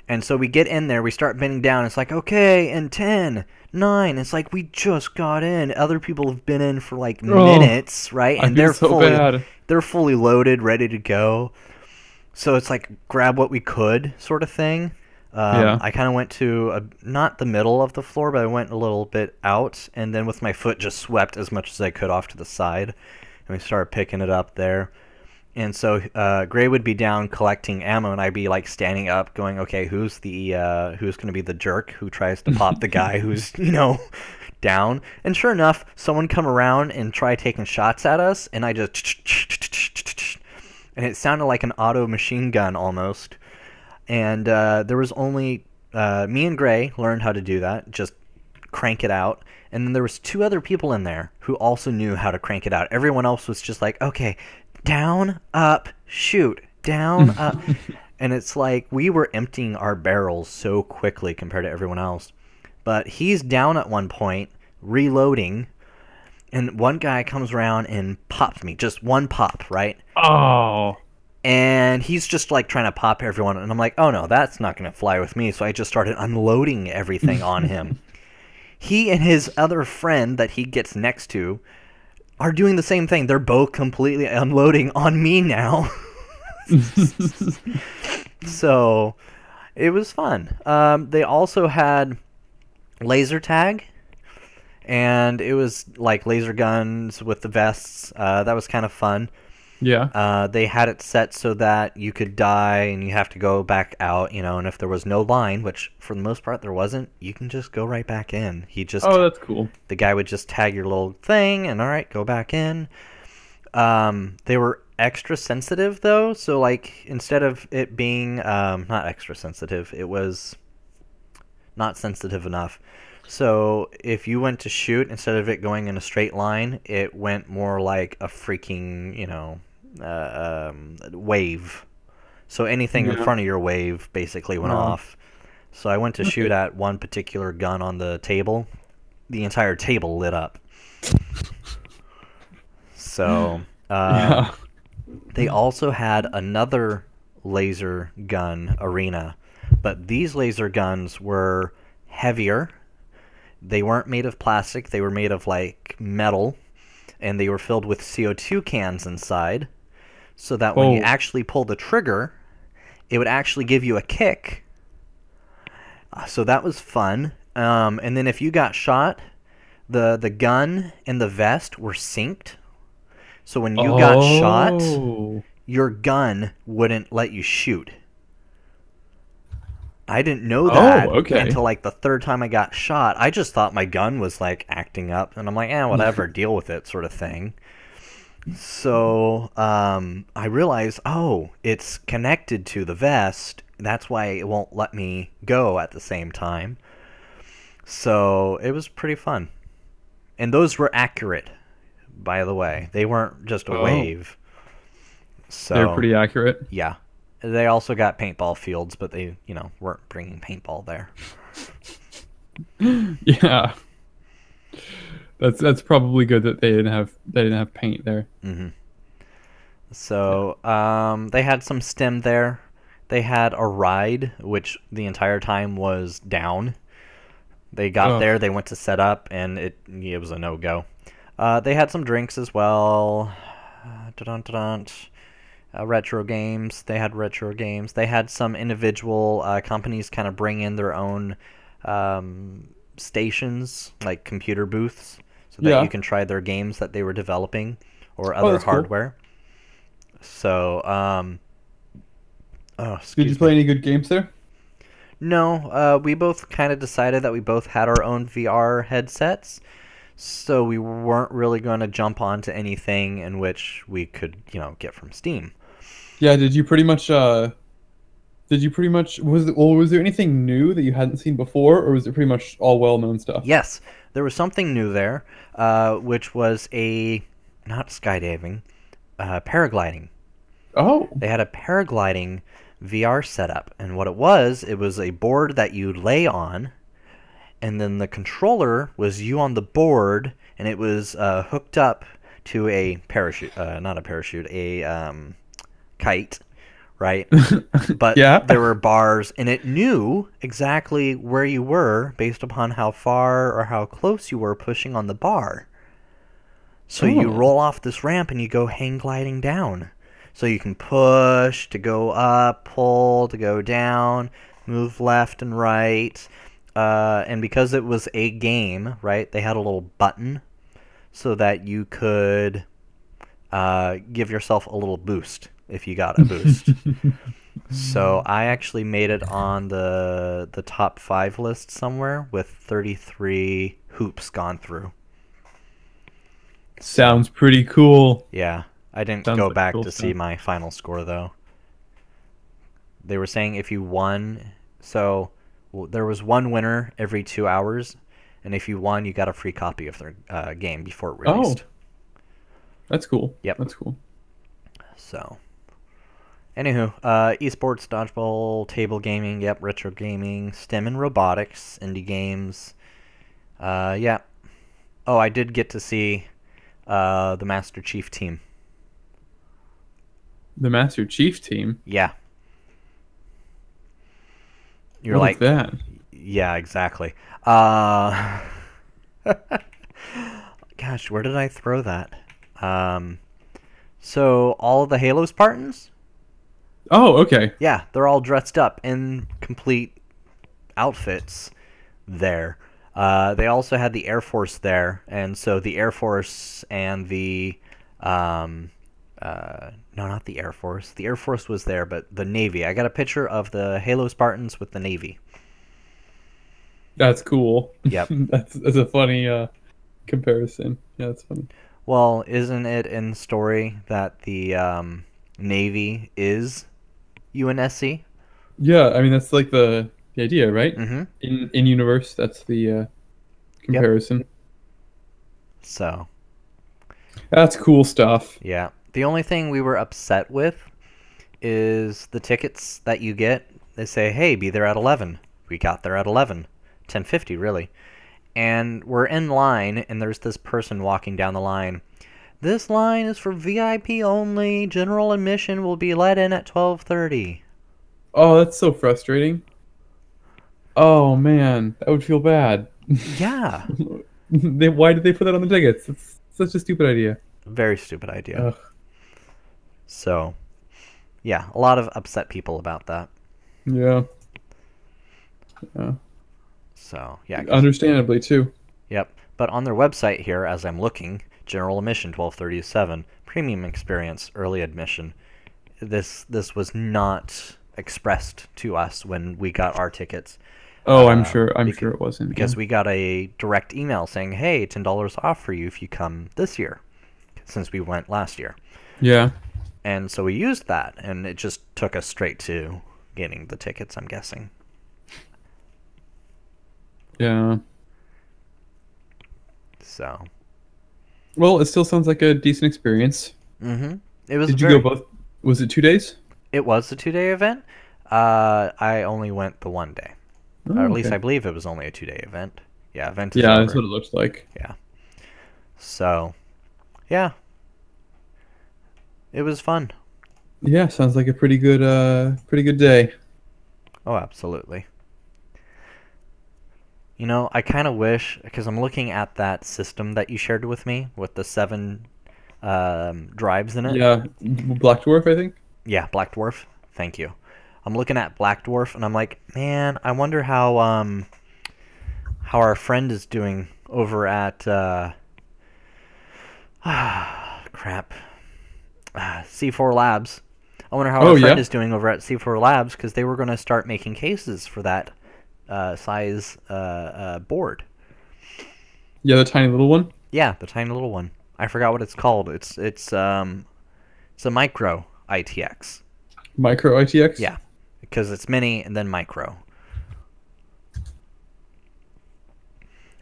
And so we get in there, we start bending down, it's like, okay, and 10, 9, it's like, we just got in. Other people have been in for, minutes, right? And they're so fully, bad. they're fully loaded, ready to go. So it's like grab what we could sort of thing. Yeah. I kind of went to not the middle of the floor, but I went a little bit out, and then with my foot just swept as much as I could off to the side, and we started picking it up there. And so Gray would be down collecting ammo, and I'd be like standing up, going, "Okay, who's going to be the jerk who tries to pop the guy who's down?" And sure enough, someone come around and try taking shots at us, and I just and it sounded like an auto machine gun almost. And there was only me and Gray learned how to do that, just crank it out. And then there was 2 other people in there who also knew how to crank it out. Everyone else was just like, "Okay, down, up, shoot, down, up." And it's like we were emptying our barrels so quickly compared to everyone else. But he's down at one point, reloading, and one guy comes around and pops me. Just one pop, right? Oh. And he's just like trying to pop everyone. And I'm like, oh no, that's not going to fly with me. So I just started unloading everything on him. He and his other friend that he gets next to are doing the same thing. They're both completely unloading on me now. So it was fun. They also had laser tag, and it was like laser guns with the vests. That was kind of fun. Yeah. They had it set so that you could die and you have to go back out, and if there was no line, which for the most part there wasn't, you can just go right back in. Oh, that's cool. The guy would just tag your little thing and all right, go back in. They were extra sensitive though, so like instead of it being not extra sensitive, it was not sensitive enough. So if you went to shoot, instead of it going in a straight line, it went more like a freaking, wave. So anything in front of your wave basically went off. So I went to shoot at one particular gun on the table. The entire table lit up. So they also had another laser gun arena, but these laser guns were heavier. They weren't made of plastic. They were made of like metal, and they were filled with CO2 cans inside, so that when you actually pull the trigger, it would actually give you a kick. So that was fun. And then if you got shot, the gun and the vest were synced. So when you got shot, your gun wouldn't let you shoot. I didn't know that until like the 3rd time I got shot. I just thought my gun was like acting up, and I'm like, whatever, deal with it, sort of thing. So I realized, it's connected to the vest. That's why it won't let me go at the same time. So it was pretty fun. And those were accurate, by the way. They weren't just a wave. So they're pretty accurate. Yeah. They also got paintball fields, but they, weren't bringing paintball there. Yeah. That's probably good that they didn't have paint there. Mm-hmm. So they had some stim there. They had a ride, which the entire time was down. They got there, they went to set up, and it was a no-go. They had some drinks as well. Retro games. They had retro games. They had some individual companies kind of bring in their own stations, like computer booths, so that you can try their games that they were developing or other hardware. Cool. So, did you play any good games there? No, we both kind of decided that we both had our own VR headsets, so we weren't really going to jump onto anything in which we could, get from Steam. Yeah, was there anything new that you hadn't seen before, or was it pretty much all well-known stuff? Yes, there was something new there, which was not skydiving, paragliding. Oh. They had a paragliding VR setup, and what it was a board that you lay on, and then the controller was you on the board, and it was hooked up to a parachute, not a parachute, a kite, right? But there were bars, and it knew exactly where you were based upon how far or how close you were pushing on the bar. So you Oh, roll off this ramp and you go hang gliding down. So you can push to go up, pull to go down, move left and right. And because it was a game, right, they had a little button so that you could give yourself a little boost if you got a boost. So I actually made it on the top 5 list somewhere with 33 hoops gone through. sounds pretty cool. Yeah, I didn't Sounds go like back cool to see stuff. my final score though. They were saying if you won, so there was one winner every 2 hours, and if you won, you got a free copy of their game before it Oh, released. that's cool. Yep. That's cool. So, anywho, esports, dodgeball, table gaming, yep, retro gaming, STEM and robotics, indie games. Yeah. Oh, I did get to see the Master Chief team. The Master Chief team. Yeah. You're What like, is that? yeah, exactly. Gosh, where did I throw that? So all of the Halo Spartans, Oh, okay. yeah, they're all dressed up in complete outfits there. They also had the Air Force there, and so the Air Force and the no, not the Air Force. The Air Force was there, but the Navy. I got a picture of the Halo Spartans with the Navy. That's cool. Yep. That's a funny comparison. Yeah, that's funny. Well, isn't it in the story that the Navy is UNSC? Yeah, I mean that's like the idea, right? Mm-hmm. In universe, that's the comparison. So, That's cool stuff. yeah. The only thing we were upset with is the tickets that you get. They say, hey, be there at 11. We got there at 11. 10:50, really. And we're in line, and there's this person walking down the line. This line is for VIP only. General admission will be let in at 12:30. Oh, that's so frustrating. Oh man, that would feel bad. Yeah. Why did they put that on the tickets? It's such a stupid idea. Very stupid idea. Ugh. So, yeah, a lot of upset people about that. Yeah. Yeah. So, yeah. Understandably too. Yep. But on their website here, as I'm looking, general admission 1237, premium experience early admission. This was not expressed to us when we got our tickets. Oh, I'm sure it wasn't. Because we got a direct email saying, hey, $10 off for you if you come this year, since we went last year. Yeah. And so we used that, and it just took us straight to getting the tickets, I'm guessing. Yeah. So. Well, it still sounds like a decent experience. Mm-hmm. It was Did you go both? Was it 2 days? It was a 2-day event. I only went the 1 day. Oh, Or at least okay. I believe it was only a 2-day event. Yeah, event is Yeah, over. that's what it looks like. Yeah. So, yeah. It was fun. Yeah, sounds like a pretty good day. Oh, absolutely. You know, I kind of wish, because I'm looking at that system that you shared with me with the 7 drives in it. Yeah, Black Dwarf, I think. Yeah, Black Dwarf. Thank you. I'm looking at Black Dwarf, and I'm like, man, I wonder how our friend is doing over at crap, C4 Labs. I wonder how Oh, our friend yeah? is doing over at C4 Labs, because they were going to start making cases for that size board. Yeah, the tiny little one. Yeah, the tiny little one. I forgot what it's called. It's a micro ITX. Micro ITX. Yeah, because it's mini and then micro.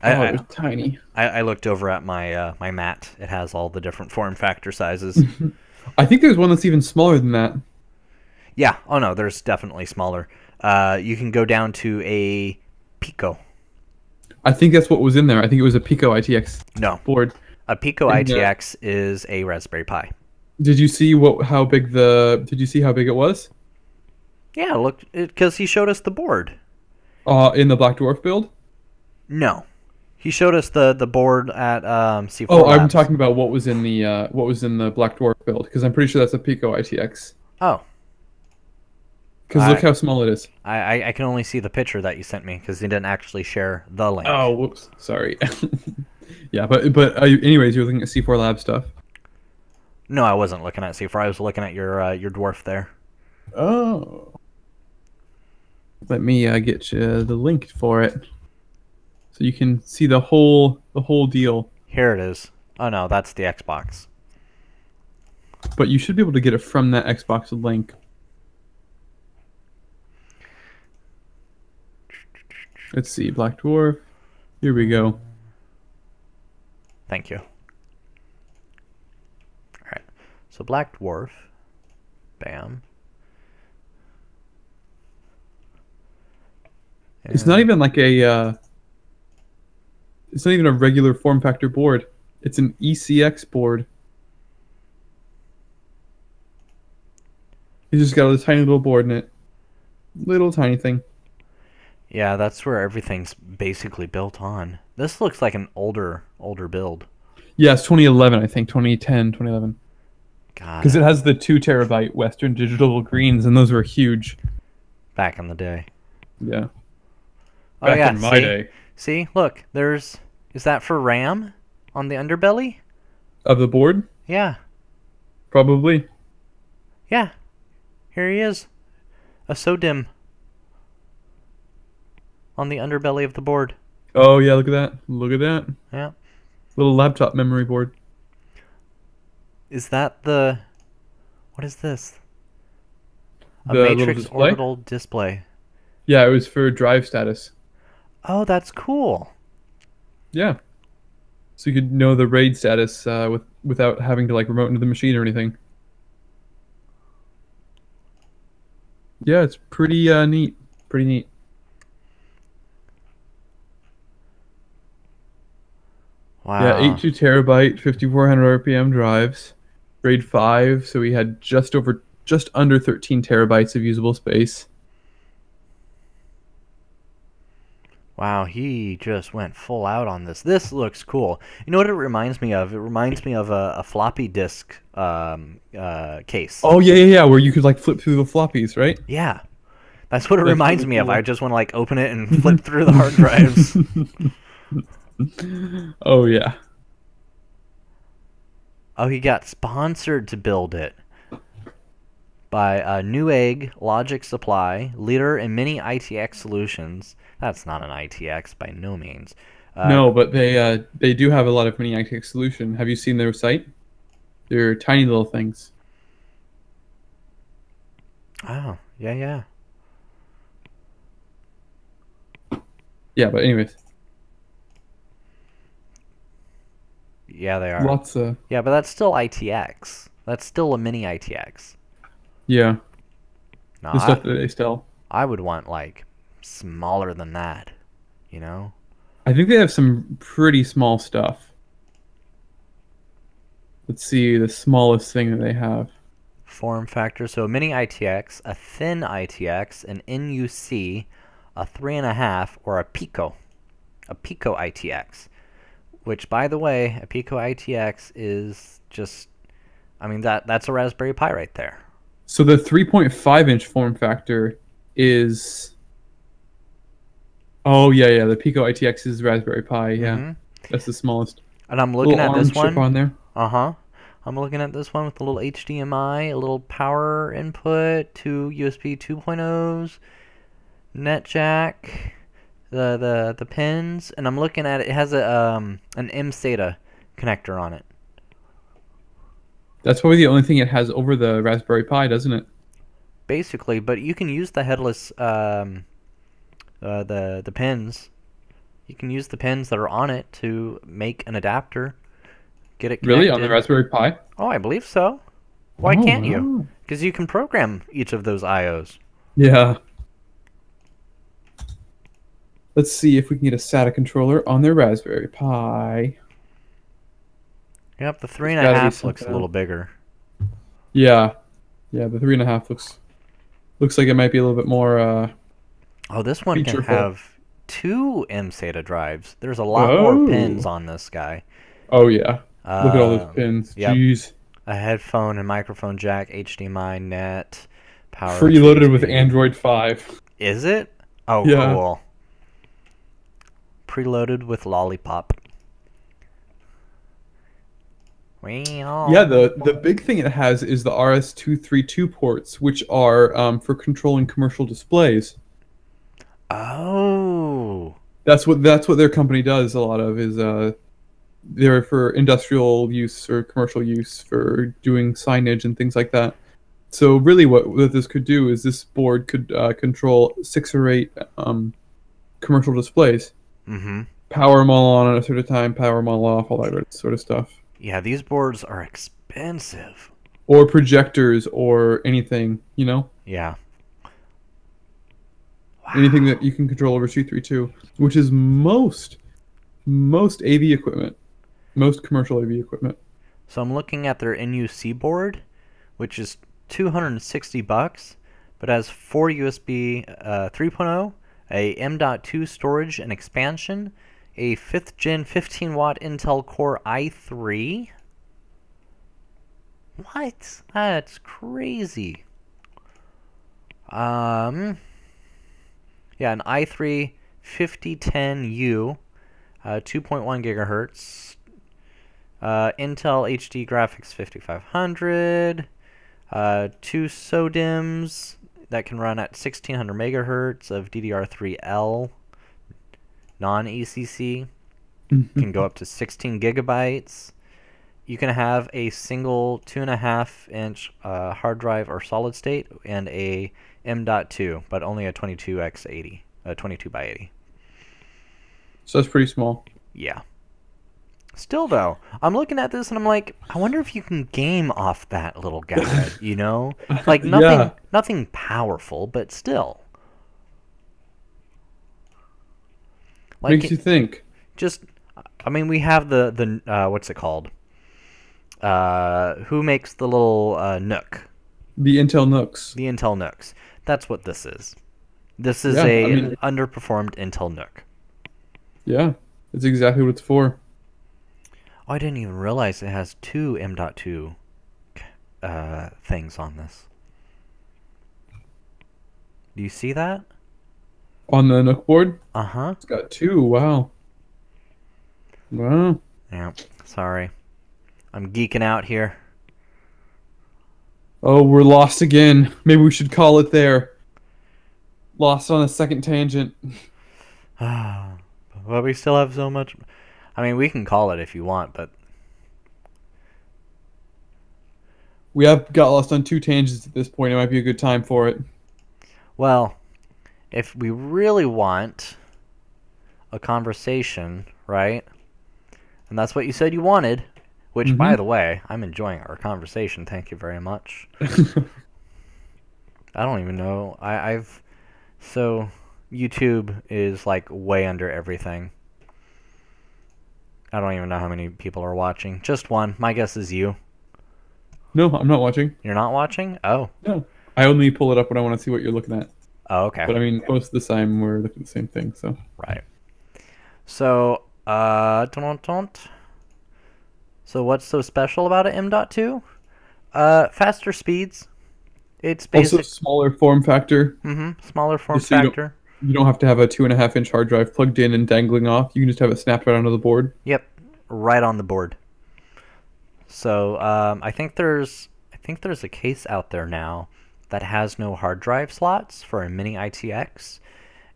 Oh, it was tiny. I looked over at my my mat. It has all the different form factor sizes. I think there's one that's even smaller than that. Yeah. Oh no, there's definitely smaller. You can go down to a Pico. I think that's what was in there. I think it was a Pico ITX No, board. a Pico And, ITX is a Raspberry Pi. Did you see how big it was? Yeah, look, because he showed us the board. In the Black Dwarf build? No, He showed us the board at C4 Oh, I'm Labs. talking about what was in the Black Dwarf build, because I'm pretty sure that's a Pico ITX. Oh, Because look how small it is. I can only see the picture that you sent me because he didn't actually share the link. Oh, whoops, sorry. Yeah, but anyways, you're looking at C4 Lab stuff. No, I wasn't looking at C4. I was looking at your dwarf there. Oh. Let me get you the link for it, so you can see the whole deal. Here it is. Oh no, that's the Xbox. But you should be able to get it from that Xbox link. Let's see, Black Dwarf. Here we go. Thank you. Alright. So Black Dwarf. Bam. And It's not even like a. It's not even a regular form factor board. It's an ECX board. It's just got a tiny little board in it. Little tiny thing. yeah, that's where everything's basically built on. This looks like an older build. Yeah, it's 2011, I think. 2010, 2011. God. Because it has the 2 terabyte Western Digital greens, and those were huge. Back in the day. Yeah. Oh Back yeah, in my see? day. See, look, is that for RAM on the underbelly? Of the board? Yeah. Probably. Yeah. Here he is. A SODIMM on the underbelly of the board. Oh, yeah, look at that. Look at that. Yeah. Little laptop memory board. Is that the... What is this? A The little matrix display? orbital display. Yeah, it was for drive status. Oh, that's cool. Yeah. So you could know the RAID status without having to like remote into the machine or anything. Yeah, it's pretty neat. Pretty neat. Wow. Yeah, 82 terabyte, 5400 RPM drives, RAID 5. So we had just under 13 terabytes of usable space. Wow, he just went full out on this. This looks cool. You know what it reminds me of? It reminds me of a floppy disk case. Oh yeah, where you could like flip through the floppies, right? Yeah. That's what it That's reminds really me of. cool. I just want to like open it and flip through the hard drives. Oh yeah. Oh, he got sponsored to build it by Newegg Logic Supply, leader in many ITX solutions. That's not an ITX by no means. No, but they do have a lot of mini ITX solution. Have you seen their site? They're tiny little things. Oh, yeah. Yeah, but anyways, Yeah, they are. lots of Yeah, but that's still ITX. That's still a mini ITX. yeah, No, the stuff that they sell. I would want like smaller than that, you know? I think they have some pretty small stuff. Let's see the smallest thing that they have. Form factor. So a mini ITX, a thin ITX, an NUC, a 3.5, or a Pico. A Pico ITX. Which, by the way, a Pico ITX is just... I mean, that's a Raspberry Pi right there. So the 3.5-inch form factor is... Oh yeah, the Pico ITX is Raspberry Pi. Yeah, Mhm. that's the smallest. And I'm looking Little at ARM this chip one. on there. Uh-huh. I'm looking at this one with a little HDMI, a little power input, 2 USB 2.0s, net jack, the pins, and I'm looking at it. It has an mSATA connector on it. That's probably the only thing it has over the Raspberry Pi, doesn't it? Basically, but you can use the headless the pins. You can use the pins that are on it to make an adapter. Get it connected. Really, on the Raspberry Pi? Oh, I believe so. Why Oh, can't you? wow. Because you can program each of those IOs. Yeah. Let's see if we can get a SATA controller on their Raspberry Pi. Yep, the gotta be 3.5 looks something a little else. bigger. Yeah, the 3.5 looks like it might be a little bit more. Oh, this one can Featureful. have 2 mSATA drives. There's a lot more pins on this guy. Oh yeah. Look at all those pins. Yep. Jeez. A headphone and microphone jack, HDMI, net, power. Preloaded with Android 5. Is it? Oh, yeah. Cool. Preloaded with Lollipop. Yeah, the big thing it has is the RS-232 ports, which are for controlling commercial displays. Oh. That's what their company does. A lot of is they're for industrial use or commercial use for doing signage and things like that. So really, what this could do is this board could control 6 or 8 commercial displays. Mm-hmm. Power them all on at a certain time, power them all off, all that sort of stuff. Yeah, these boards are expensive. Or projectors or anything, you know? Yeah. Wow. Anything that you can control over 232, which is most AV equipment, most commercial AV equipment. So I'm looking at their NUC board, which is $260, but has 4 USB 3.0, a M.2 storage and expansion, a 5th gen 15-watt Intel Core i3. What? That's crazy. Yeah, an i3 5010U, 2.1 gigahertz. Intel HD Graphics 5500. 2 SODIMMs that can run at 1600 megahertz of DDR3L. Non-ECC. Can go up to 16 gigabytes. You can have a single 2.5-inch hard drive or solid state and a M.2, but only a 22x80, 22 by 80. So that's pretty small. Yeah. Still though, I'm looking at this and I'm like, I wonder if you can game off that little guy, you know? Like nothing powerful, but still. Like, makes you think. Just, I mean, we have the what's it called? Who makes the little Nook? The Intel Nooks. The Intel Nooks. That's what this is. This is underperformed Intel Nook. Yeah, that's exactly what it's for. Oh, I didn't even realize it has 2 M.2 things on this. Do you see that? On the Nook board? Uh-huh. It's got 2. Wow. Wow. Yeah, sorry. I'm geeking out here. Oh, we're lost again. Maybe we should call it there. Lost on a second tangent. But we still have so much. I mean, we can call it if you want, but we have got lost on 2 tangents at this point. It might be a good time for it. Well, if we really want a conversation, right? And that's what you said you wanted, which, by the way, I'm enjoying our conversation. Thank you very much. I don't even know. So YouTube is like way under everything. I don't even know how many people are watching. Just one. My guess is you. No, I'm not watching. You're not watching? Oh. No. I only pull it up when I want to see what you're looking at. Oh, okay. But I mean, most of the time we're looking at the same thing, so. Right. So, so what's so special about an M.2? Faster speeds. It's basic. Also smaller form factor. Smaller form factor. You don't have to have a 2.5-inch hard drive plugged in and dangling off. You can just have it snapped right onto the board. Yep, right on the board. So I think there's a case out there now that has no hard drive slots for a mini ITX,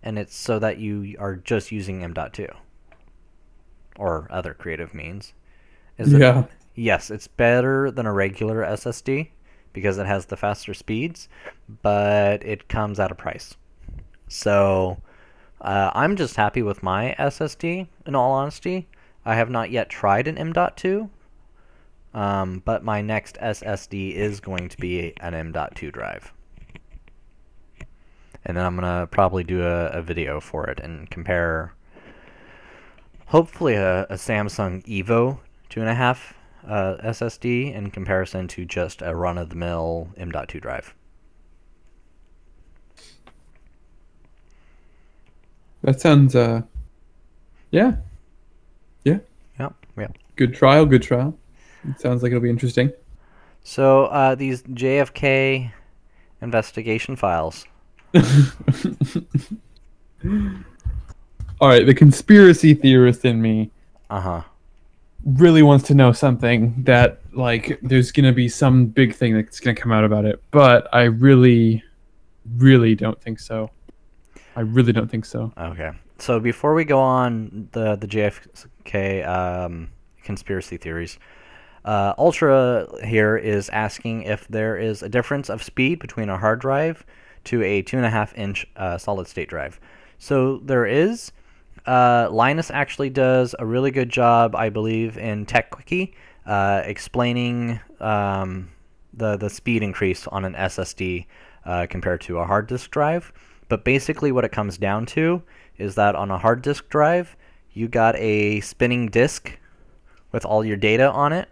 and it's so that you are just using M.2 or other creative means. Yeah. Yes, it's better than a regular SSD because it has the faster speeds, but it comes at a price. So I'm just happy with my SSD, in all honesty. I have not yet tried an M.2, but my next SSD is going to be an M.2 drive. And then I'm going to probably do a video for it and compare, hopefully, a Samsung Evo 2.5 SSD in comparison to just a run-of-the-mill M.2 drive. That sounds yeah. Yeah. Yep, yep. Good trial, good trial. It sounds like it'll be interesting. So these JFK investigation files. All right, the conspiracy theorist in me Uh-huh. really wants to know something that like there's gonna be some big thing that's gonna come out about it, but I really, really don't think so. I really don't think so. Okay. So before we go on the JFK conspiracy theories, Ultra here is asking if there is a difference of speed between a hard drive to a 2.5-inch solid state drive. So there is. Linus actually does a really good job, I believe, in TechQuickie, explaining the speed increase on an SSD compared to a hard disk drive. But basically what it comes down to is that on a hard disk drive, you got a spinning disk with all your data on it,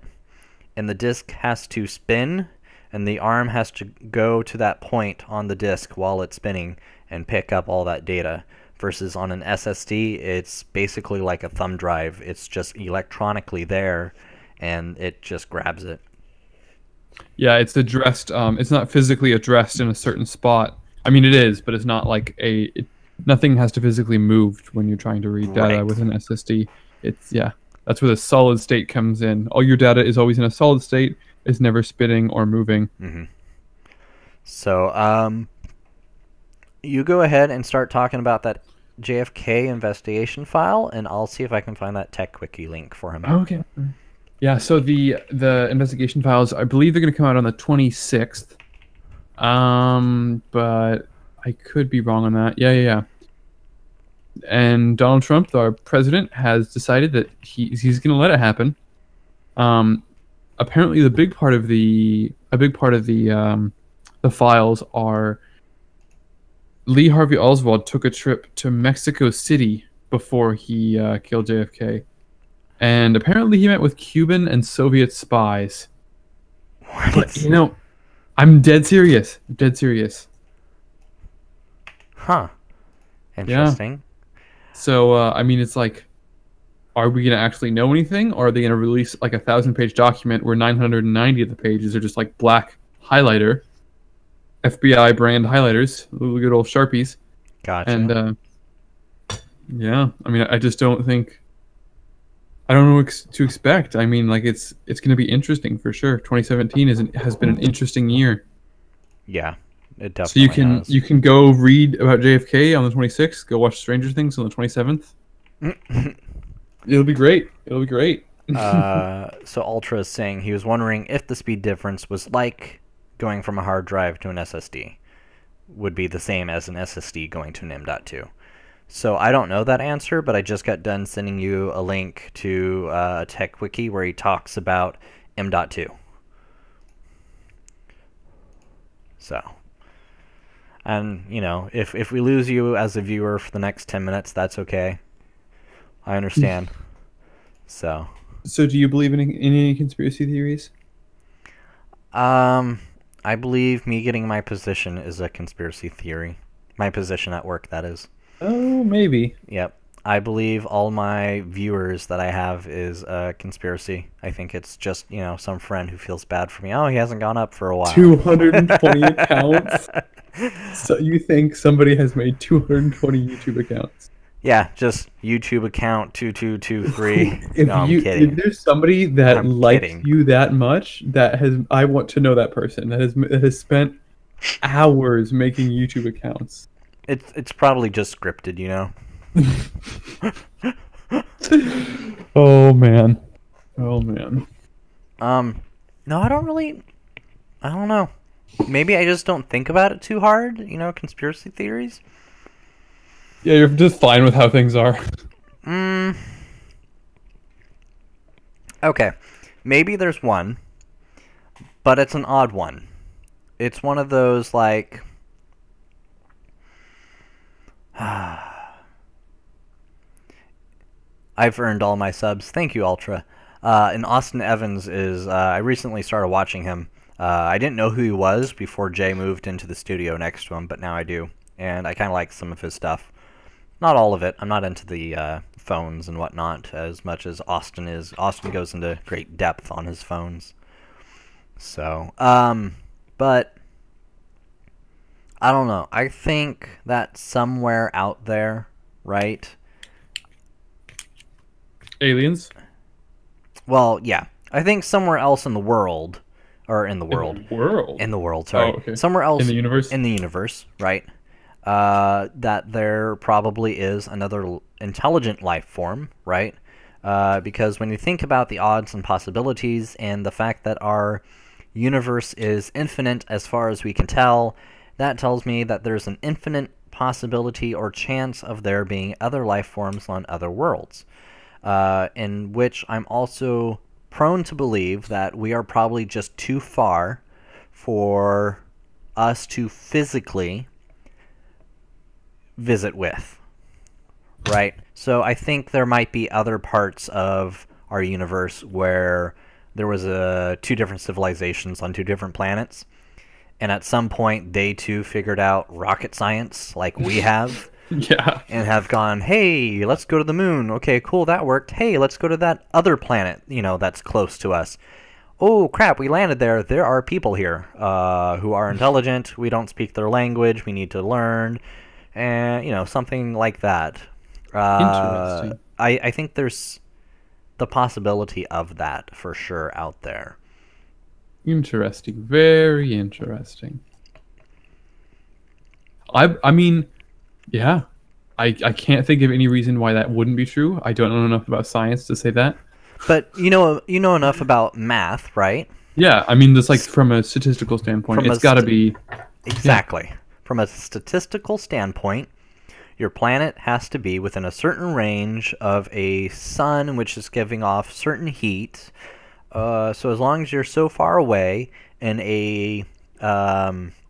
and the disk has to spin, and the arm has to go to that point on the disk while it's spinning and pick up all that data. Versus on an SSD, it's basically like a thumb drive. It's just electronically there, and it just grabs it. Yeah, it's addressed. It's not physically addressed in a certain spot. I mean, it is, but it's not like nothing has to physically move when you're trying to read data with an SSD. It's that's where the solid state comes in. All your data is always in a solid state. It's never spinning or moving. Mm-hmm. So, you go ahead and start talking about that JFK investigation file, and I'll see if I can find that TechQuickie link for him. Okay. Yeah, so the investigation files, I believe they're going to come out on the 26th. But I could be wrong on that. Yeah. And Donald Trump, our president, has decided that he's going to let it happen. Apparently, a big part of the files are Lee Harvey Oswald took a trip to Mexico City before he killed JFK, and apparently he met with Cuban and Soviet spies. What? But I'm dead serious. Huh. Interesting. Yeah. So I mean, it's like, are we gonna actually know anything, or are they gonna release like a 1,000-page document where 990 of the pages are just like black highlighter, FBI brand highlighters, little good old Sharpies? Gotcha. And yeah, I mean, I just don't think. I don't know what to expect. I mean, like it's going to be interesting for sure. 2017 has been an interesting year. Yeah, it definitely. So you can go read about JFK on the 26th. Go watch Stranger Things on the 27th. It'll be great. So Ultra is saying he was wondering if the speed difference was like going from a hard drive to an SSD, would be the same as an SSD going to an M.2. So I don't know that answer, but I just got done sending you a link to TechWiki where he talks about M.2. So, and if we lose you as a viewer for the next 10 minutes, that's okay. I understand. So do you believe in any conspiracy theories? I believe me getting my position is a conspiracy theory. My position at work, that is. Oh, maybe. Yep. I believe all my viewers that I have is a conspiracy. I think it's just, some friend who feels bad for me. Oh, he hasn't gone up for a while. 220 accounts? So you think somebody has made 220 YouTube accounts? Yeah, just YouTube account 2223. I'm kidding. If there's somebody that likes you that much, I want to know that person that has spent hours making YouTube accounts. It's probably just scripted, Oh man. No, I don't know. Maybe I just don't think about it too hard, conspiracy theories. Yeah, you're just fine with how things are. Okay. Maybe there's one, but it's an odd one. It's one of those like I've earned all my subs. Thank you, Ultra. And Austin Evans is... I recently started watching him. I didn't know who he was before Jay moved into the studio next to him, but now I do. And I kind of like some of his stuff. Not all of it. I'm not into the phones and whatnot as much as Austin is. Austin goes into great depth on his phones. So, but I don't know. I think that somewhere out there, right? Aliens? Well, yeah. I think somewhere else in the world, or in the world. In the world? In the world, sorry. Oh, okay. Somewhere else. In the universe? In the universe, right. That there probably is another intelligent life form, right? Because when you think about the odds and possibilities and the fact that our universe is infinite as far as we can tell, that tells me that there's an infinite possibility or chance of there being other life forms on other worlds. In which I'm also prone to believe that we are probably just too far for us to physically visit with, right? So I think there might be other parts of our universe where there was two different civilizations on two different planets, and at some point they too figured out rocket science like we have. Yeah. And have gone, hey, let's go to the moon. Okay, cool, that worked. Hey, let's go to that other planet, that's close to us. Oh, crap, we landed there. There are people here who are intelligent. We don't speak their language. We need to learn. And, something like that. Interesting. I think there's the possibility of that for sure out there. Interesting. Very interesting. I mean... Yeah, I can't think of any reason why that wouldn't be true. I don't know enough about science to say that. But you know enough about math, right? Yeah, I mean, just like from a statistical standpoint, it's got to be... Exactly. Yeah. From a statistical standpoint, your planet has to be within a certain range of a sun which is giving off certain heat. So as long as you're so far away in a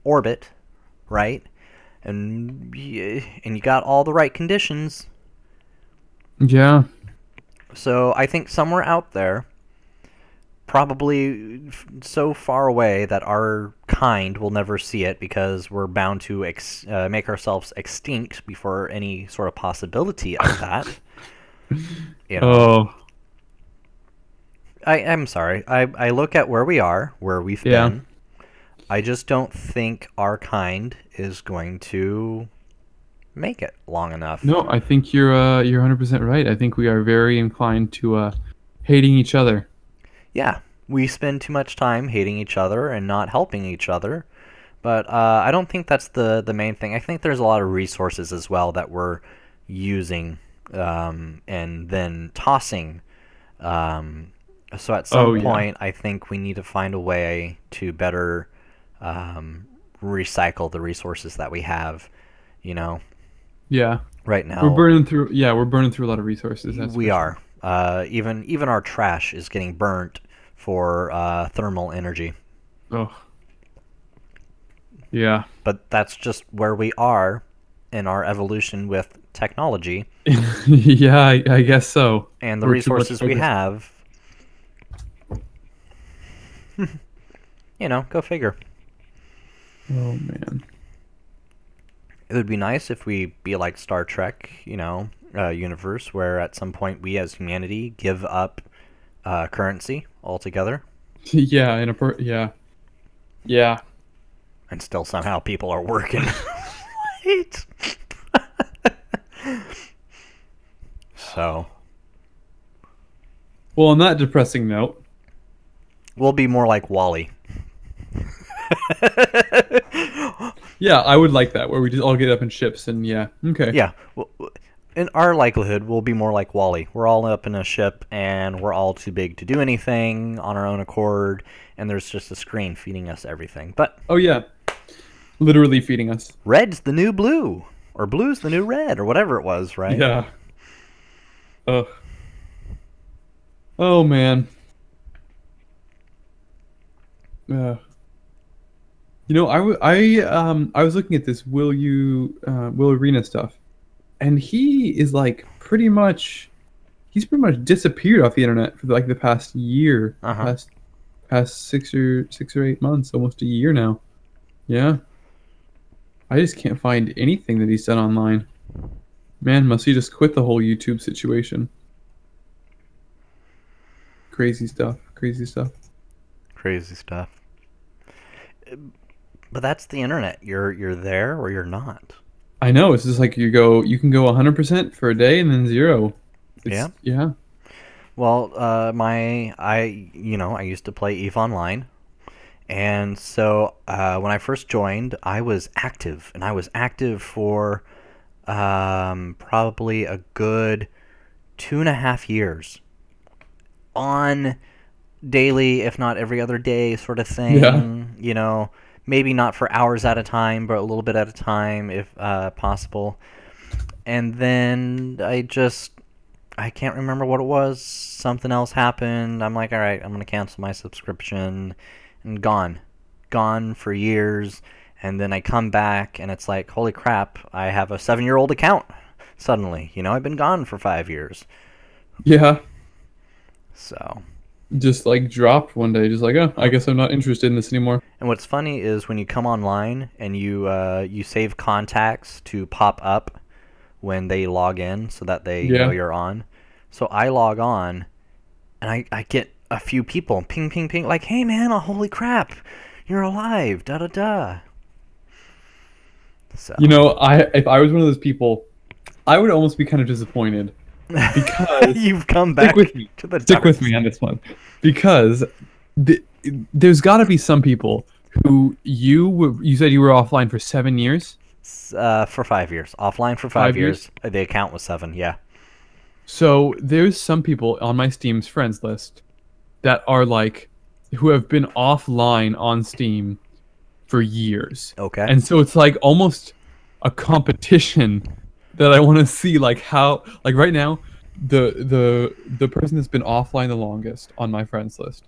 orbit, right? And you got all the right conditions. Yeah. So I think somewhere out there, probably so far away that our kind will never see it because we're bound to make ourselves extinct before any sort of possibility of that. Oh. I'm sorry. I look at where we are, where we've been. I just don't think our kind is going to make it long enough. No, I think you're 100% right. I think we are very inclined to hating each other. Yeah, we spend too much time hating each other and not helping each other. But I don't think that's the main thing. I think there's a lot of resources as well that we're using and then tossing. So at some point, I think we need to find a way to better recycle the resources that we have, Yeah. Right now we're burning through a lot of resources. We are. Even our trash is getting burnt for thermal energy. Oh. Yeah. But that's just where we are in our evolution with technology. Yeah, I guess so. And the resources we have. Go figure. Oh, man. It would be nice if we be like Star Trek, universe, where at some point we as humanity give up currency altogether. Yeah, Yeah. And still somehow people are working. Right? So. Well, on that depressing note. We'll be more like WALL-E. Yeah, I would like that, where we just all get up in ships and okay. Yeah, in our likelihood, we'll be more like WALL-E. We're all up in a ship, and we're all too big to do anything on our own accord, and there's just a screen feeding us everything. But oh yeah, literally feeding us. Red's the new blue, or blue's the new red, or whatever it was, right? Yeah. Ugh. Oh man. I was looking at this Will Arena stuff, and he is pretty much disappeared off the internet for the past year, past 6 or 8 months, almost a year now. Yeah, I just can't find anything that he's done online. Man, must he just quit the whole YouTube situation? Crazy stuff. Crazy stuff. Crazy stuff. But that's the internet. You're there or you're not. I know. It's just like you can go 100% for a day and then 0. Yeah. Yeah. Well, I used to play EVE Online, and so when I first joined, I was active, and I was active for probably a good 2.5 years on daily, if not every other day, sort of thing. Yeah. You know, maybe not for hours at a time, but a little bit at a time, if possible. And then I can't remember what it was. Something else happened. I'm like, all right, I'm going to cancel my subscription. And gone. Gone for years. And then I come back, and it's like, holy crap, I have a 7-year-old account suddenly. You know, I've been gone for 5 years. Yeah. So. Just like dropped one day. Just like, oh, I guess I'm not interested in this anymore. And what's funny is when you come online and you save contacts to pop up when they log in so that they know you're on. So I log on, and I get a few people, ping, ping, ping, like, hey, man, oh, holy crap, you're alive, da-da-da. So. You know, if I was one of those people, I would almost be kind of disappointed. Because you've come back stick with me. to the Stick with me on this one. Because there's got to be some people who you said you were offline for 7 years? For 5 years. Offline for 5 years. The account was 7, yeah. So there's some people on my Steam's friends list that are like, who have been offline on Steam for years. Okay. And so it's like almost a competition that I want to see, like how, like right now, the person that's been offline the longest on my friends list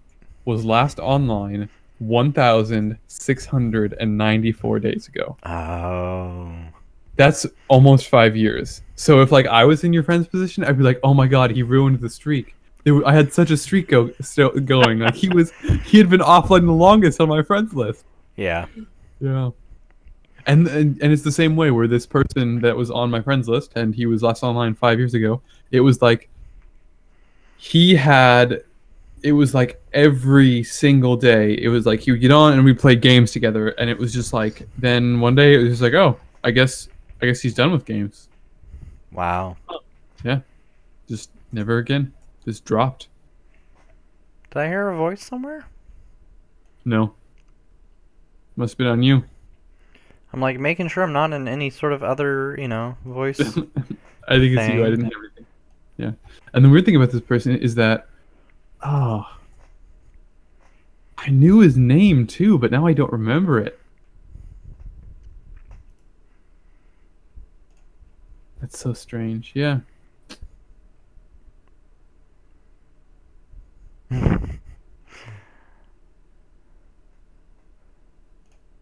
was last online 1,694 days ago. Oh. That's almost 5 years. So if like I was in your friend's position, I'd be like, oh my god, he ruined the streak. I had such a streak still going. Like he had been offline the longest on my friends list. Yeah. Yeah. And it's the same way where this person that was on my friends list and he was last online 5 years ago, it was like it was like every single day. It was like he would get on and we played games together, and it was just like then one day it was just like, oh, I guess he's done with games. Wow. Yeah. Just never again. Just dropped. Did I hear a voice somewhere? No. Must have been on you. I'm like making sure I'm not in any sort of other, voice. I think it's you. I didn't hear everything. Yeah. And the weird thing about this person is that, I knew his name too, but now I don't remember it. That's so strange. Yeah.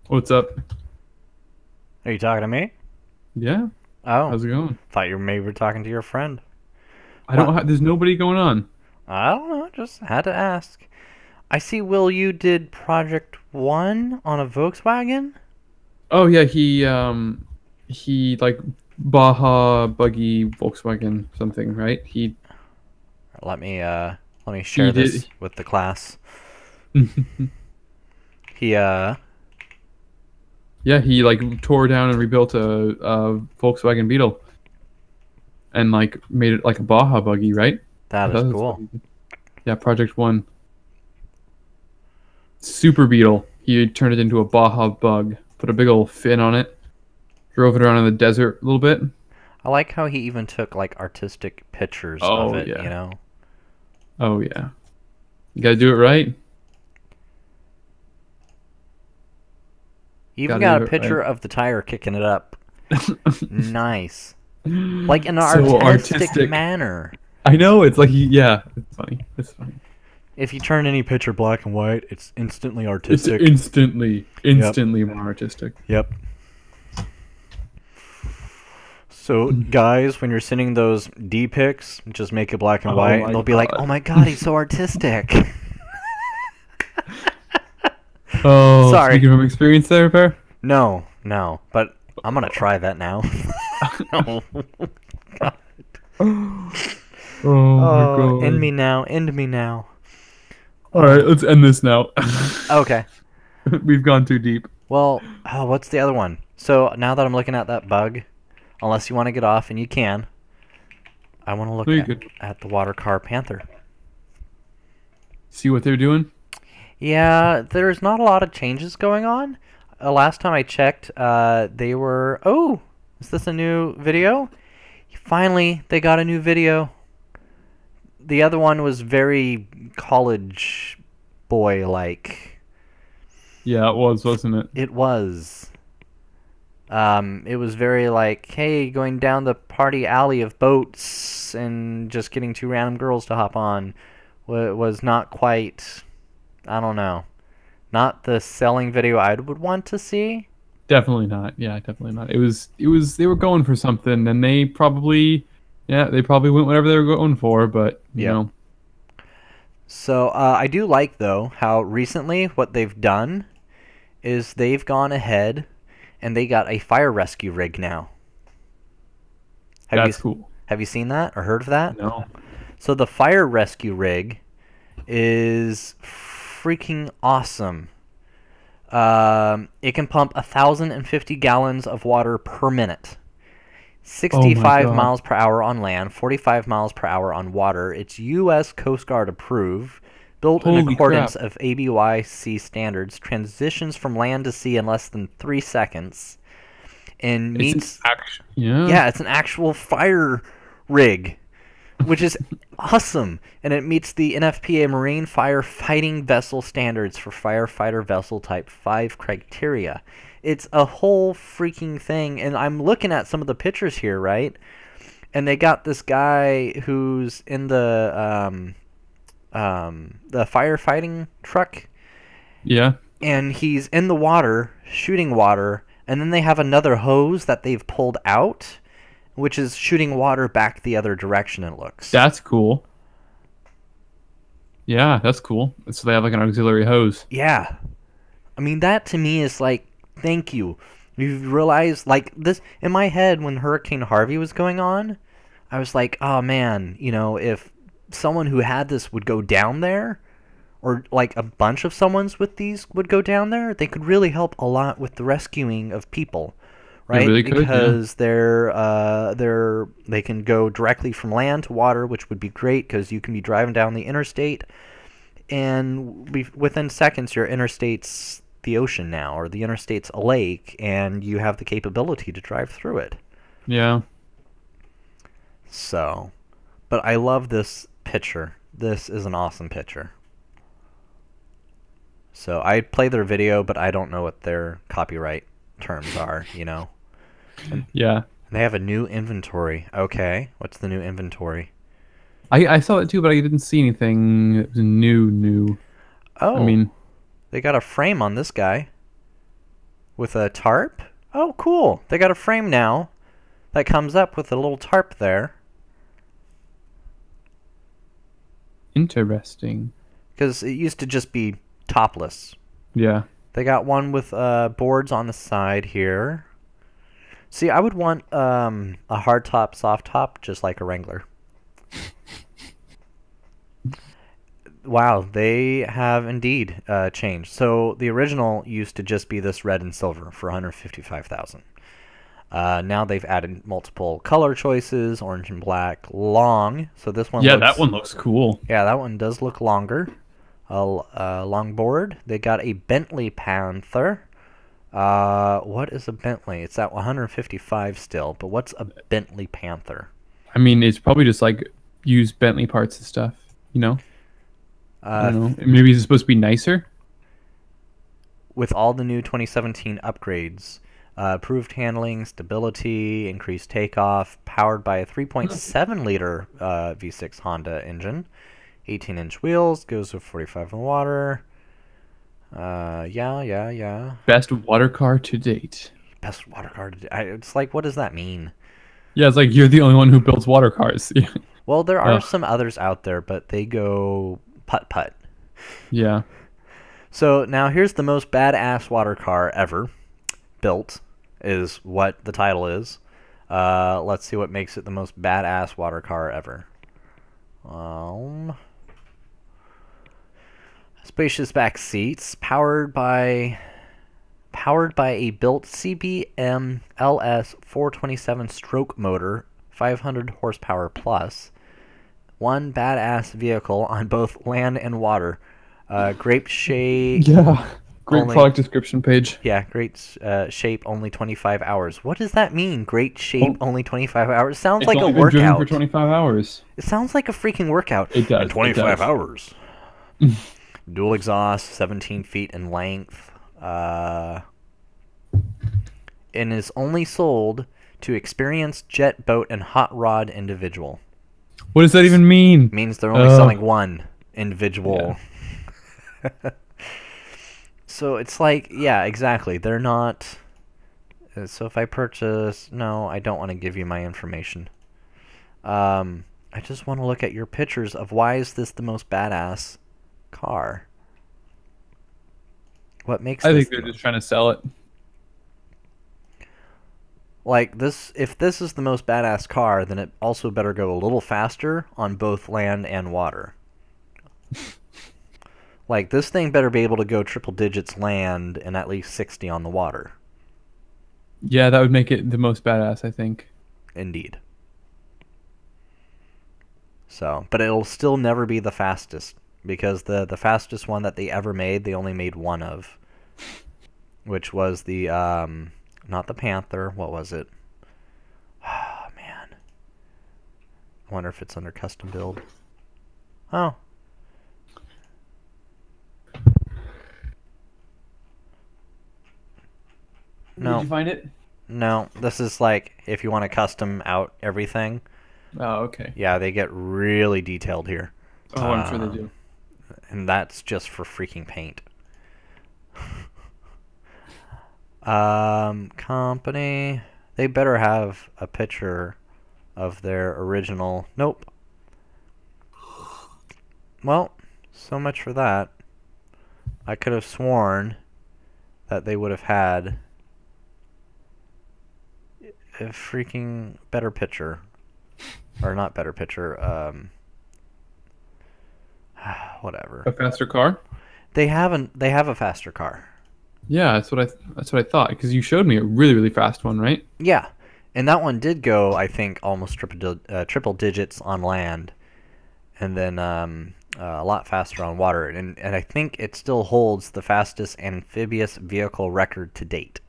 What's up? Are you talking to me? Yeah. Oh. How's it going? Thought you maybe were talking to your friend. There's nobody going on. I don't know. Just had to ask. I see, Will, you did Project 1 on a Volkswagen? Oh yeah, he like Baja buggy Volkswagen something, right? Let me share this with the class. Yeah, he like tore down and rebuilt a Volkswagen Beetle, and like made it like a Baja buggy, right? That is cool. Yeah, Project 1. Super Beetle. He turned it into a Baja bug, put a big old fin on it, drove it around in the desert a little bit. I like how he even took like artistic pictures of it, yeah. Oh yeah. You gotta do it right. You even got a picture of the tire kicking it up. Nice. Like in an artistic manner. I know, it's like, yeah, it's funny. It's funny. If you turn any picture black and white, it's instantly artistic. It's instantly more artistic. Yep. So, guys, when you're sending those D pics, just make it black and white, and they'll be like, oh my god, he's so artistic. Oh, sorry. Speaking from experience there, Bear? No, but I'm going to try that now. No. Oh my Oh, end me god. now, end me now. All right, let's end this now. Okay. We've gone too deep. Well, what's the other one? So now that I'm looking at that bug, unless you want to get off, and you can, I want to look No, you could at the water car panther. see what they're doing. Yeah, there's not a lot of changes going on. Last time I checked, they were... Oh, is this a new video? Finally, they got a new video. The other one was very college boy-like. Yeah, it was, wasn't it? It was. It was very like, hey, going down the party alley of boats and just getting two random girls to hop on was not quite, I don't know, not the selling video I would want to see. Definitely not. Yeah, definitely not. It was they were going for something and they probably went whatever they were going for, but you Yep. know. So I do like, though, how recently what they've done is they've gone ahead and they got a fire rescue rig now. That's cool. Have you seen that or heard of that? No. So the fire rescue rig is freaking awesome. It can pump 1,050 gallons of water per minute. 65 God. miles per hour on land, 45 miles per hour on water. It's U.S. Coast Guard approved, built in Holy accordance crap. of ABYC standards, transitions from land to sea in less than 3 seconds, and meets... Yeah. it's an actual fire rig, which is awesome. And it meets the NFPA Marine Fire Fighting Vessel Standards for Firefighter Vessel Type 5 criteria. It's a whole freaking thing. And I'm looking at some of the pictures here, right? And they got this guy who's in the firefighting truck. Yeah. And he's in the water, shooting water. And then they have another hose that they've pulled out, which is shooting water back the other direction, it looks. That's cool. Yeah, that's cool. So they have like an auxiliary hose. Yeah. I mean, that to me is like, thank you. You realize, like, this, in my head, when Hurricane Harvey was going on, I was like, oh man, if someone who had this would go down there, or like a bunch of someone's with these would go down there, they could really help a lot with the rescuing of people. Right, really could, because they can go directly from land to water, which would be great because you can be driving down the interstate, and within seconds your interstate's the ocean now, or the interstate's a lake, and you have the capability to drive through it. Yeah. So, but I love this picture. This is an awesome picture. So I play their video, but I don't know what their copyright terms are, Yeah. They have a new inventory. Okay, what's the new inventory? I saw it too, but I didn't see anything that was new. Oh, I mean, they got a frame on this guy with a tarp. Oh, cool. They got a frame now that comes up with a little tarp there. interesting. Because it used to just be topless. Yeah. They got one with boards on the side here. See, I would want a hard top, soft top, just like a Wrangler. Wow, they have indeed changed. So the original used to just be this red and silver for $155,000. Now they've added multiple color choices, orange and black, long. So this one, that one looks cool. Yeah, that one does look longer. Long board. They got a Bentley Panther. What is a Bentley? It's at 155 still, but what's a Bentley Panther? I mean, it's probably just like use Bentley parts and stuff, I don't know. Maybe it's supposed to be nicer. With all the new 2017 upgrades, improved handling, stability, increased takeoff, powered by a 3.7 liter V6 Honda engine, 18-inch wheels, goes with 45 in the water. Yeah. Best water car to date. Best water car. It's like, what does that mean? Yeah, it's like you're the only one who builds water cars. Well, there are some others out there, but they go putt-putt. Yeah. So now here's the most badass water car ever built, is what the title is. Let's see what makes it the most badass water car ever. Spacious back seats, powered by a built CBM LS 427 stroke motor, 500 horsepower plus. One badass vehicle on both land and water. Grape shade. Yeah. Great product description page. Yeah, great shape, only 25 hours. What does that mean? Great shape, only 25 hours? Sounds like a workout. It's only been driven for 25 hours. It sounds like a freaking workout. It does. In 25 hours. Dual exhaust, 17 feet in length. And is only sold to experienced jet, boat, and hot rod individual. What does that even mean? It means they're only selling one individual. Yeah. So it's like, yeah, exactly. They're not... So if I purchase... No, I don't want to give you my information. I just want to look at your pictures of why is this the most badass car? What makes I think they're just trying to sell it. Like, this, if this is the most badass car, then it also better go a little faster on both land and water. Like, this thing better be able to go triple digits land and at least 60 on the water. Yeah, that would make it the most badass, I think. Indeed. So, but it'll still never be the fastest, because the fastest one that they ever made, they only made one of. Which was the, not the Panther, what was it? Oh, man. I wonder if it's under custom build. Oh. No. Did you find it? No, this is like if you want to custom out everything. Oh, okay. Yeah, they get really detailed here. Oh, I'm sure they do. And that's just for freaking paint. Company. They better have a picture of their original. Nope. Well, so much for that. I could have sworn that they would have had a freaking better picture. Or not better picture, whatever. A faster car? They have a faster car. Yeah, that's what I thought, because you showed me a really, really fast one, right? Yeah. And that one did go, I think, almost triple digits on land, and then a lot faster on water. And I think it still holds the fastest amphibious vehicle record to date.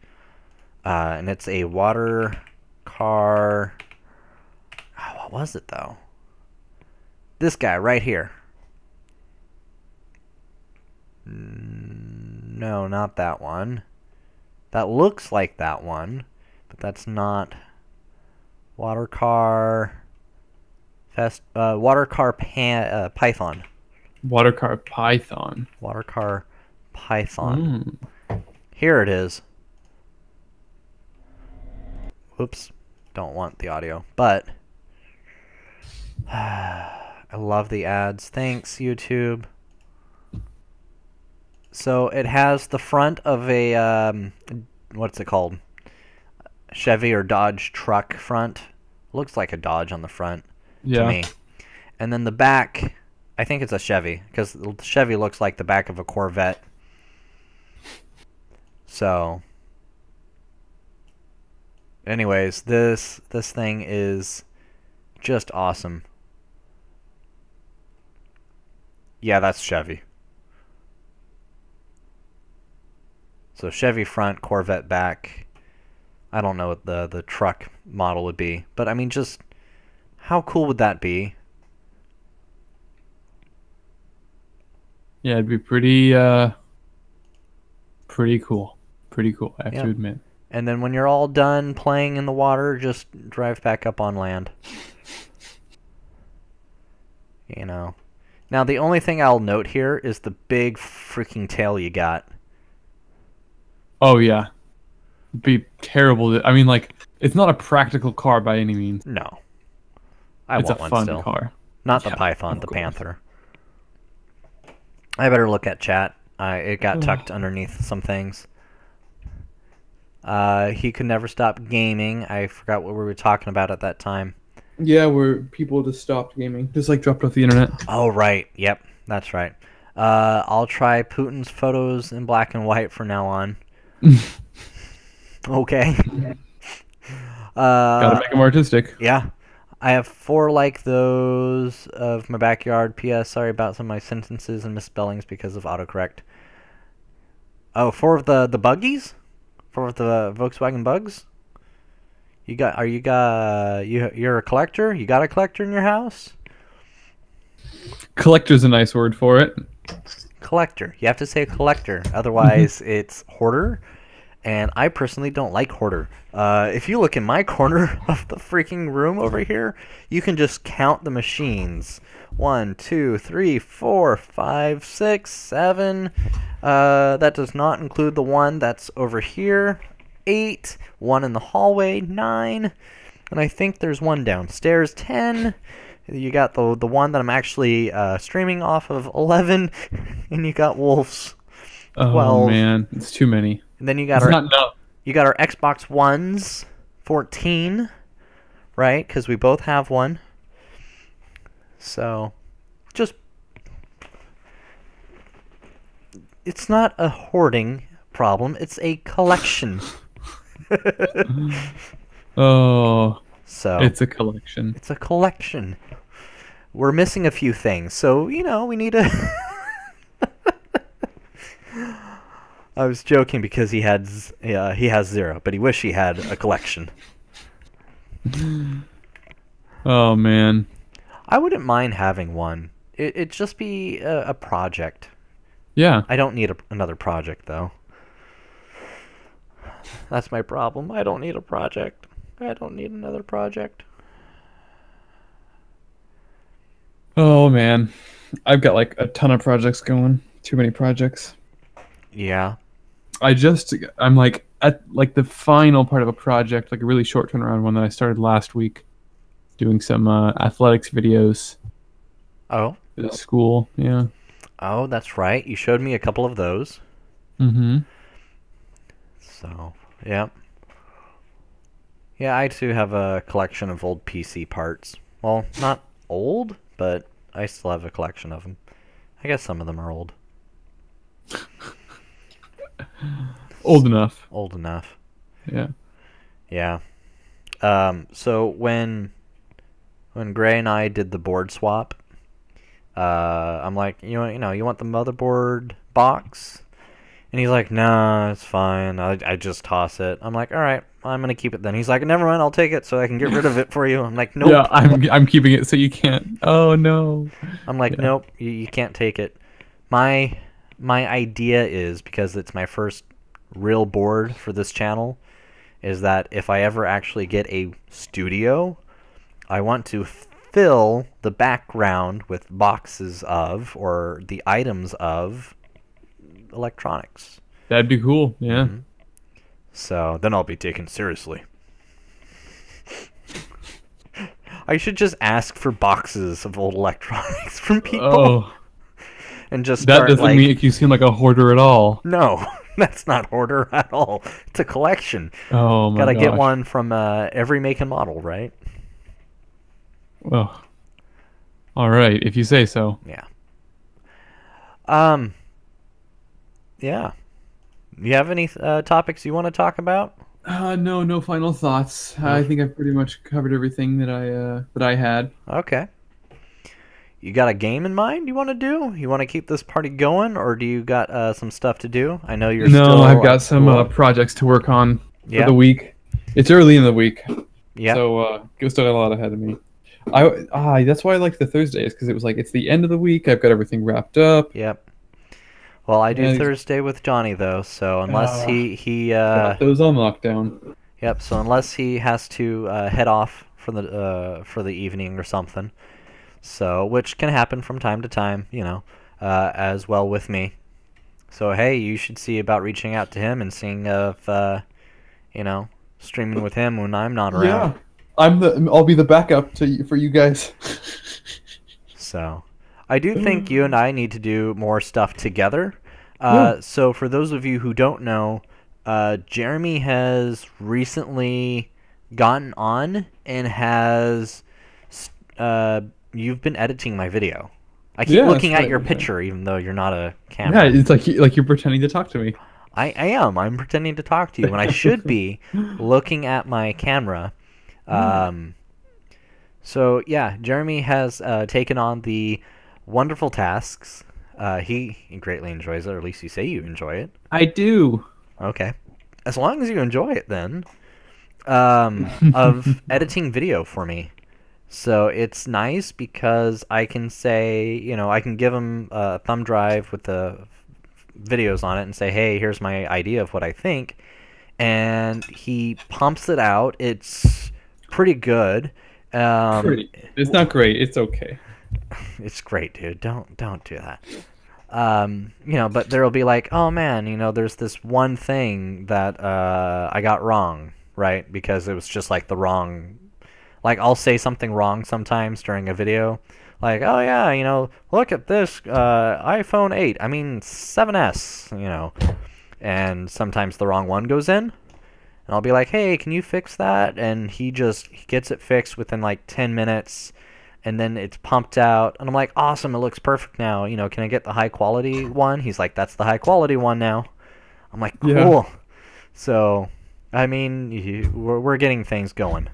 And it's a water car. Oh, what was it, though? This guy right here. No, not that one. That looks like that one, but that's not. Water car. Water car Python. Water car Python. Water car Python. Here it is. Whoops. Don't want the audio, but I love the ads. Thanks, YouTube. So it has the front of a what's it called? Chevy or Dodge truck front. Looks like a Dodge on the front to me. And then the back, I think it's a Chevy, because the Chevy looks like the back of a Corvette. So anyways, this thing is just awesome. Yeah, that's Chevy. So Chevy front, Corvette back. I don't know what the truck model would be, but I mean, just how cool would that be? Yeah, it'd be pretty cool. Pretty cool, I have to admit. And then when you're all done playing in the water, just drive back up on land. You know. Now, the only thing I'll note here is the big freaking tail you got. Oh, yeah. It'd be terrible. I mean, like, it's not a practical car by any means. No. It's want a one fun still. car. Not the Python, the Panther. I better look at chat. It got tucked underneath some things. He could never stop gaming. I forgot what we were talking about at that time. Yeah, where people just stopped gaming, just like dropped off the internet. Oh, right. Yep, that's right. I'll try Putin's photos in black and white from now on. Okay. Gotta make them artistic. Yeah. I have 4 like those of my backyard. P.S. Sorry about some of my sentences and misspellings because of autocorrect. Oh, 4 of the buggies? 4 of the Volkswagen Bugs? You're a collector? You got a collector in your house? Collector's a nice word for it. Collector. You have to say collector. Otherwise, it's hoarder. And I personally don't like hoarder. If you look in my corner of the freaking room over here, you can just count the machines. 1, 2, 3, 4, 5, 6, 7. That does not include the one that's over here. 8. 1 in the hallway. 9. And I think there's one downstairs. 10. You got the one that I'm actually streaming off of. 11. And you got wolves. 12. Oh man, it's too many. And then you got It's not enough. you got our Xbox Ones, 14, right? Because we both have one. So, just it's not a hoarding problem; it's a collection. Oh, So it's a collection. it's a collection. We're missing a few things, so we need to. I was joking because he has 0, but he wished he had a collection. Oh man. I wouldn't mind having one. It'd just be a project. Yeah. I don't need another project, though. That's my problem. I don't need a project. I don't need another project. Oh man. I've got like a ton of projects going. Too many projects. Yeah. I'm like at like the final part of a project, like a really short turnaround one that I started last week, doing some athletics videos Oh. at the school. Yeah. Oh, that's right. You showed me a couple of those. Mm-hmm. So, yeah. Yeah, I too have a collection of old PC parts. Well, not old, but I still have a collection of them. I guess some of them are old. Old enough. Old enough. Yeah. Yeah. So when Gray and I did the board swap, I'm like, you want the motherboard box? And he's like, nah, it's fine. I just toss it. I'm like, all right, I'm gonna keep it then. He's like, never mind, I'll take it so I can get rid of it for you. I'm like, nope. Yeah, I'm keeping it so you can't. Oh no. I'm like, Yeah. nope, you can't take it. My idea is, because it's my first real board for this channel, is that if I ever actually get a studio, I want to fill the background with boxes of, or the items of, electronics. That'd be cool. Yeah. Mhm. So then I'll be taken seriously. I should just ask for boxes of old electronics from people. Oh, And just that start, doesn't like, make you seem like a hoarder at all. no, that's not hoarder at all. It's a collection. Oh my Gotta gosh. get one from every make and model, right? Oh. All right, if you say so. Yeah. Yeah. You have any topics you want to talk about? No final thoughts. I think I've pretty much covered everything that I had. Okay. You got a game in mind you want to do? You want to keep this party going, or do you got some stuff to do? I know you're still No, I've at got some school. projects to work on for Yeah. the week. It's early in the week, Yeah. so still got a lot ahead of me. That's why I like the Thursdays, because it was like it's the end of the week. I've got everything wrapped up. Yep. Well, I do Yeah, Thursday with Johnny though, so unless he Got those on lockdown. yep, so unless he has to head off for the evening or something, so which can happen from time to time, as well with me. So hey, you should see about reaching out to him and seeing if streaming with him when I'm not around. Yeah, I'll be the backup for you guys. So I do think you and I need to do more stuff together. Yeah. So for those of you who don't know, Jeremy has recently gotten on and has you've been editing my video. I keep Yeah, looking that's at your right. picture even though you're not a camera. Yeah, it's like you're pretending to talk to me. I am. I'm pretending to talk to you when I should be looking at my camera. Yeah. So yeah, Jeremy has taken on the wonderful tasks. He greatly enjoys it, or at least you say you enjoy it. I do. Okay. As long as you enjoy it, then. Of editing video for me. So it's nice because I can say, I can give him a thumb drive with the videos on it and say, hey, here's my idea of what I think. And he pumps it out. It's pretty good. Pretty. It's not great. It's okay. It's great, dude. Don't do that. But there'll be like, oh man, there's this one thing that I got wrong, right? Because it was just like the wrong. Like I'll say something wrong sometimes during a video, like, oh yeah, look at this iPhone 8. I mean 7S, and sometimes the wrong one goes in. And I'll be like, hey, can you fix that? And he gets it fixed within like 10 minutes. And then it's pumped out. And I'm like, awesome, it looks perfect now. Can I get the high quality one? He's like, that's the high quality one now. I'm like, cool. Yeah. So, I mean, we're getting things going.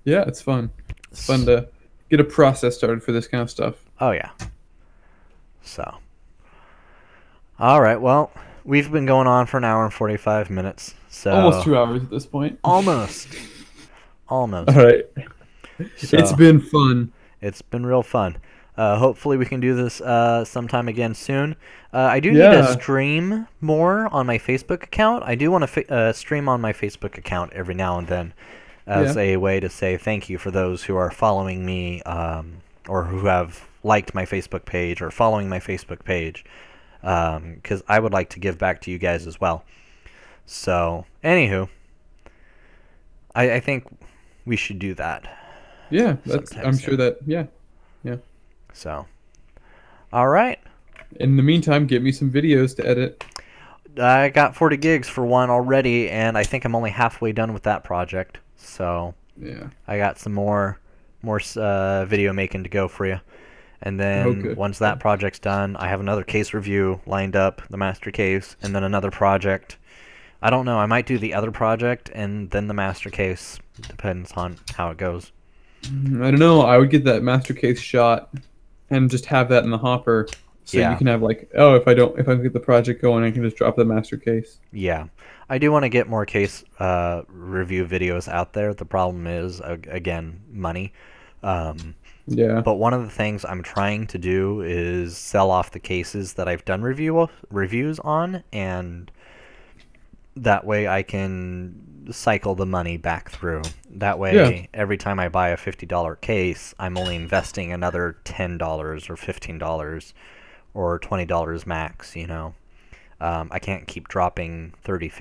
Yeah, it's fun. It's fun to get a process started for this kind of stuff. Oh, yeah. So. All right, well, we've been going on for an hour and 45 minutes. So Almost 2 hours at this point. Almost. All right. So, it's been fun. It's been real fun. Hopefully we can do this sometime again soon. I do need to stream more on my Facebook account. I do want to stream on my Facebook account every now and then as a way to say thank you for those who are following me or who have liked my Facebook page or following my Facebook page, because I would like to give back to you guys as well. So, anywho, I think we should do that. Yeah, I'm sure that, yeah. So, all right. In the meantime, get me some videos to edit. I got 40 gigs for one already, and I think I'm only halfway done with that project. So, yeah, I got some more video making to go for you. And then once that project's done, I have another case review lined up, the master case, and then another project. I don't know. I might do the other project and then the master case. Depends on how it goes. I don't know. I would get that master case shot and just have that in the hopper, so you can have like, oh, if I don't get the project going, I can just drop the master case. Yeah, I do want to get more case review videos out there. The problem is again money. Yeah. But one of the things I'm trying to do is sell off the cases that I've done reviews on, and that way I can cycle the money back through. That way, every time I buy a $50 case, I'm only investing another $10 or $15 or $20 max, I can't keep dropping $30,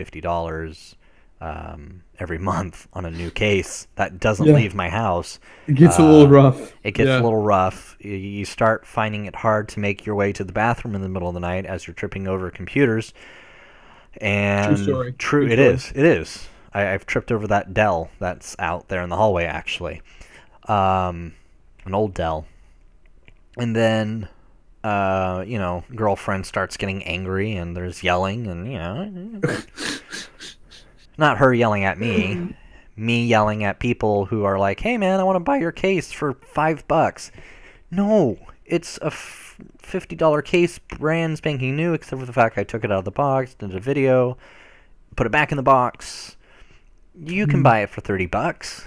$50 every month on a new case that doesn't leave my house. It gets a little rough. It gets a little rough. You start finding it hard to make your way to the bathroom in the middle of the night as you're tripping over computers. And True story. It is. I've tripped over that Dell that's out there in the hallway, actually. An old Dell. And then, girlfriend starts getting angry and there's yelling and, not her yelling at me. Me yelling at people who are like, hey man, I want to buy your case for $5. No, it's a $50 case, brand spanking new, except for the fact I took it out of the box, did a video, put it back in the box. You can buy it for $30.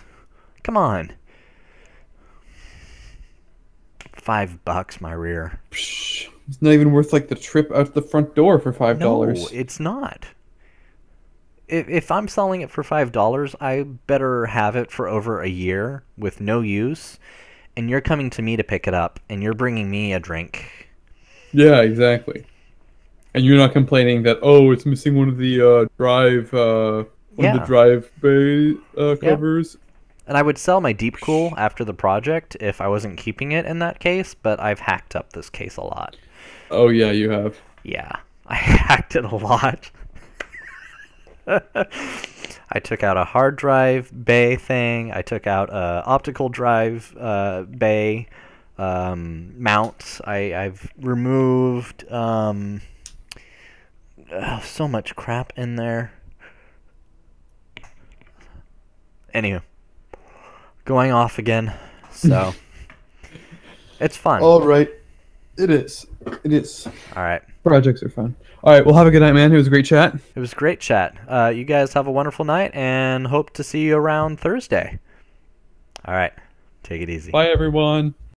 Come on. $5, my rear. It's not even worth like the trip out the front door for $5. No, it's not. If I'm selling it for $5, I better have it for over a year with no use, and you're coming to me to pick it up, and you're bringing me a drink. Yeah, exactly. And you're not complaining that, oh, it's missing one of the drive bay covers. And I would sell my Deep Cool after the project if I wasn't keeping it in that case, but I've hacked up this case a lot. Oh, yeah, you have. Yeah, I hacked it a lot. I took out a hard drive bay thing. I took out a optical drive bay mounts. I've removed so much crap in there. Anywho, going off again. So it's fun. All right. It is. It is. All right. Projects are fun. All right. Well, have a good night, man. It was a great chat. It was a great chat. You guys have a wonderful night and hope to see you around Thursday. All right. Take it easy. Bye, everyone.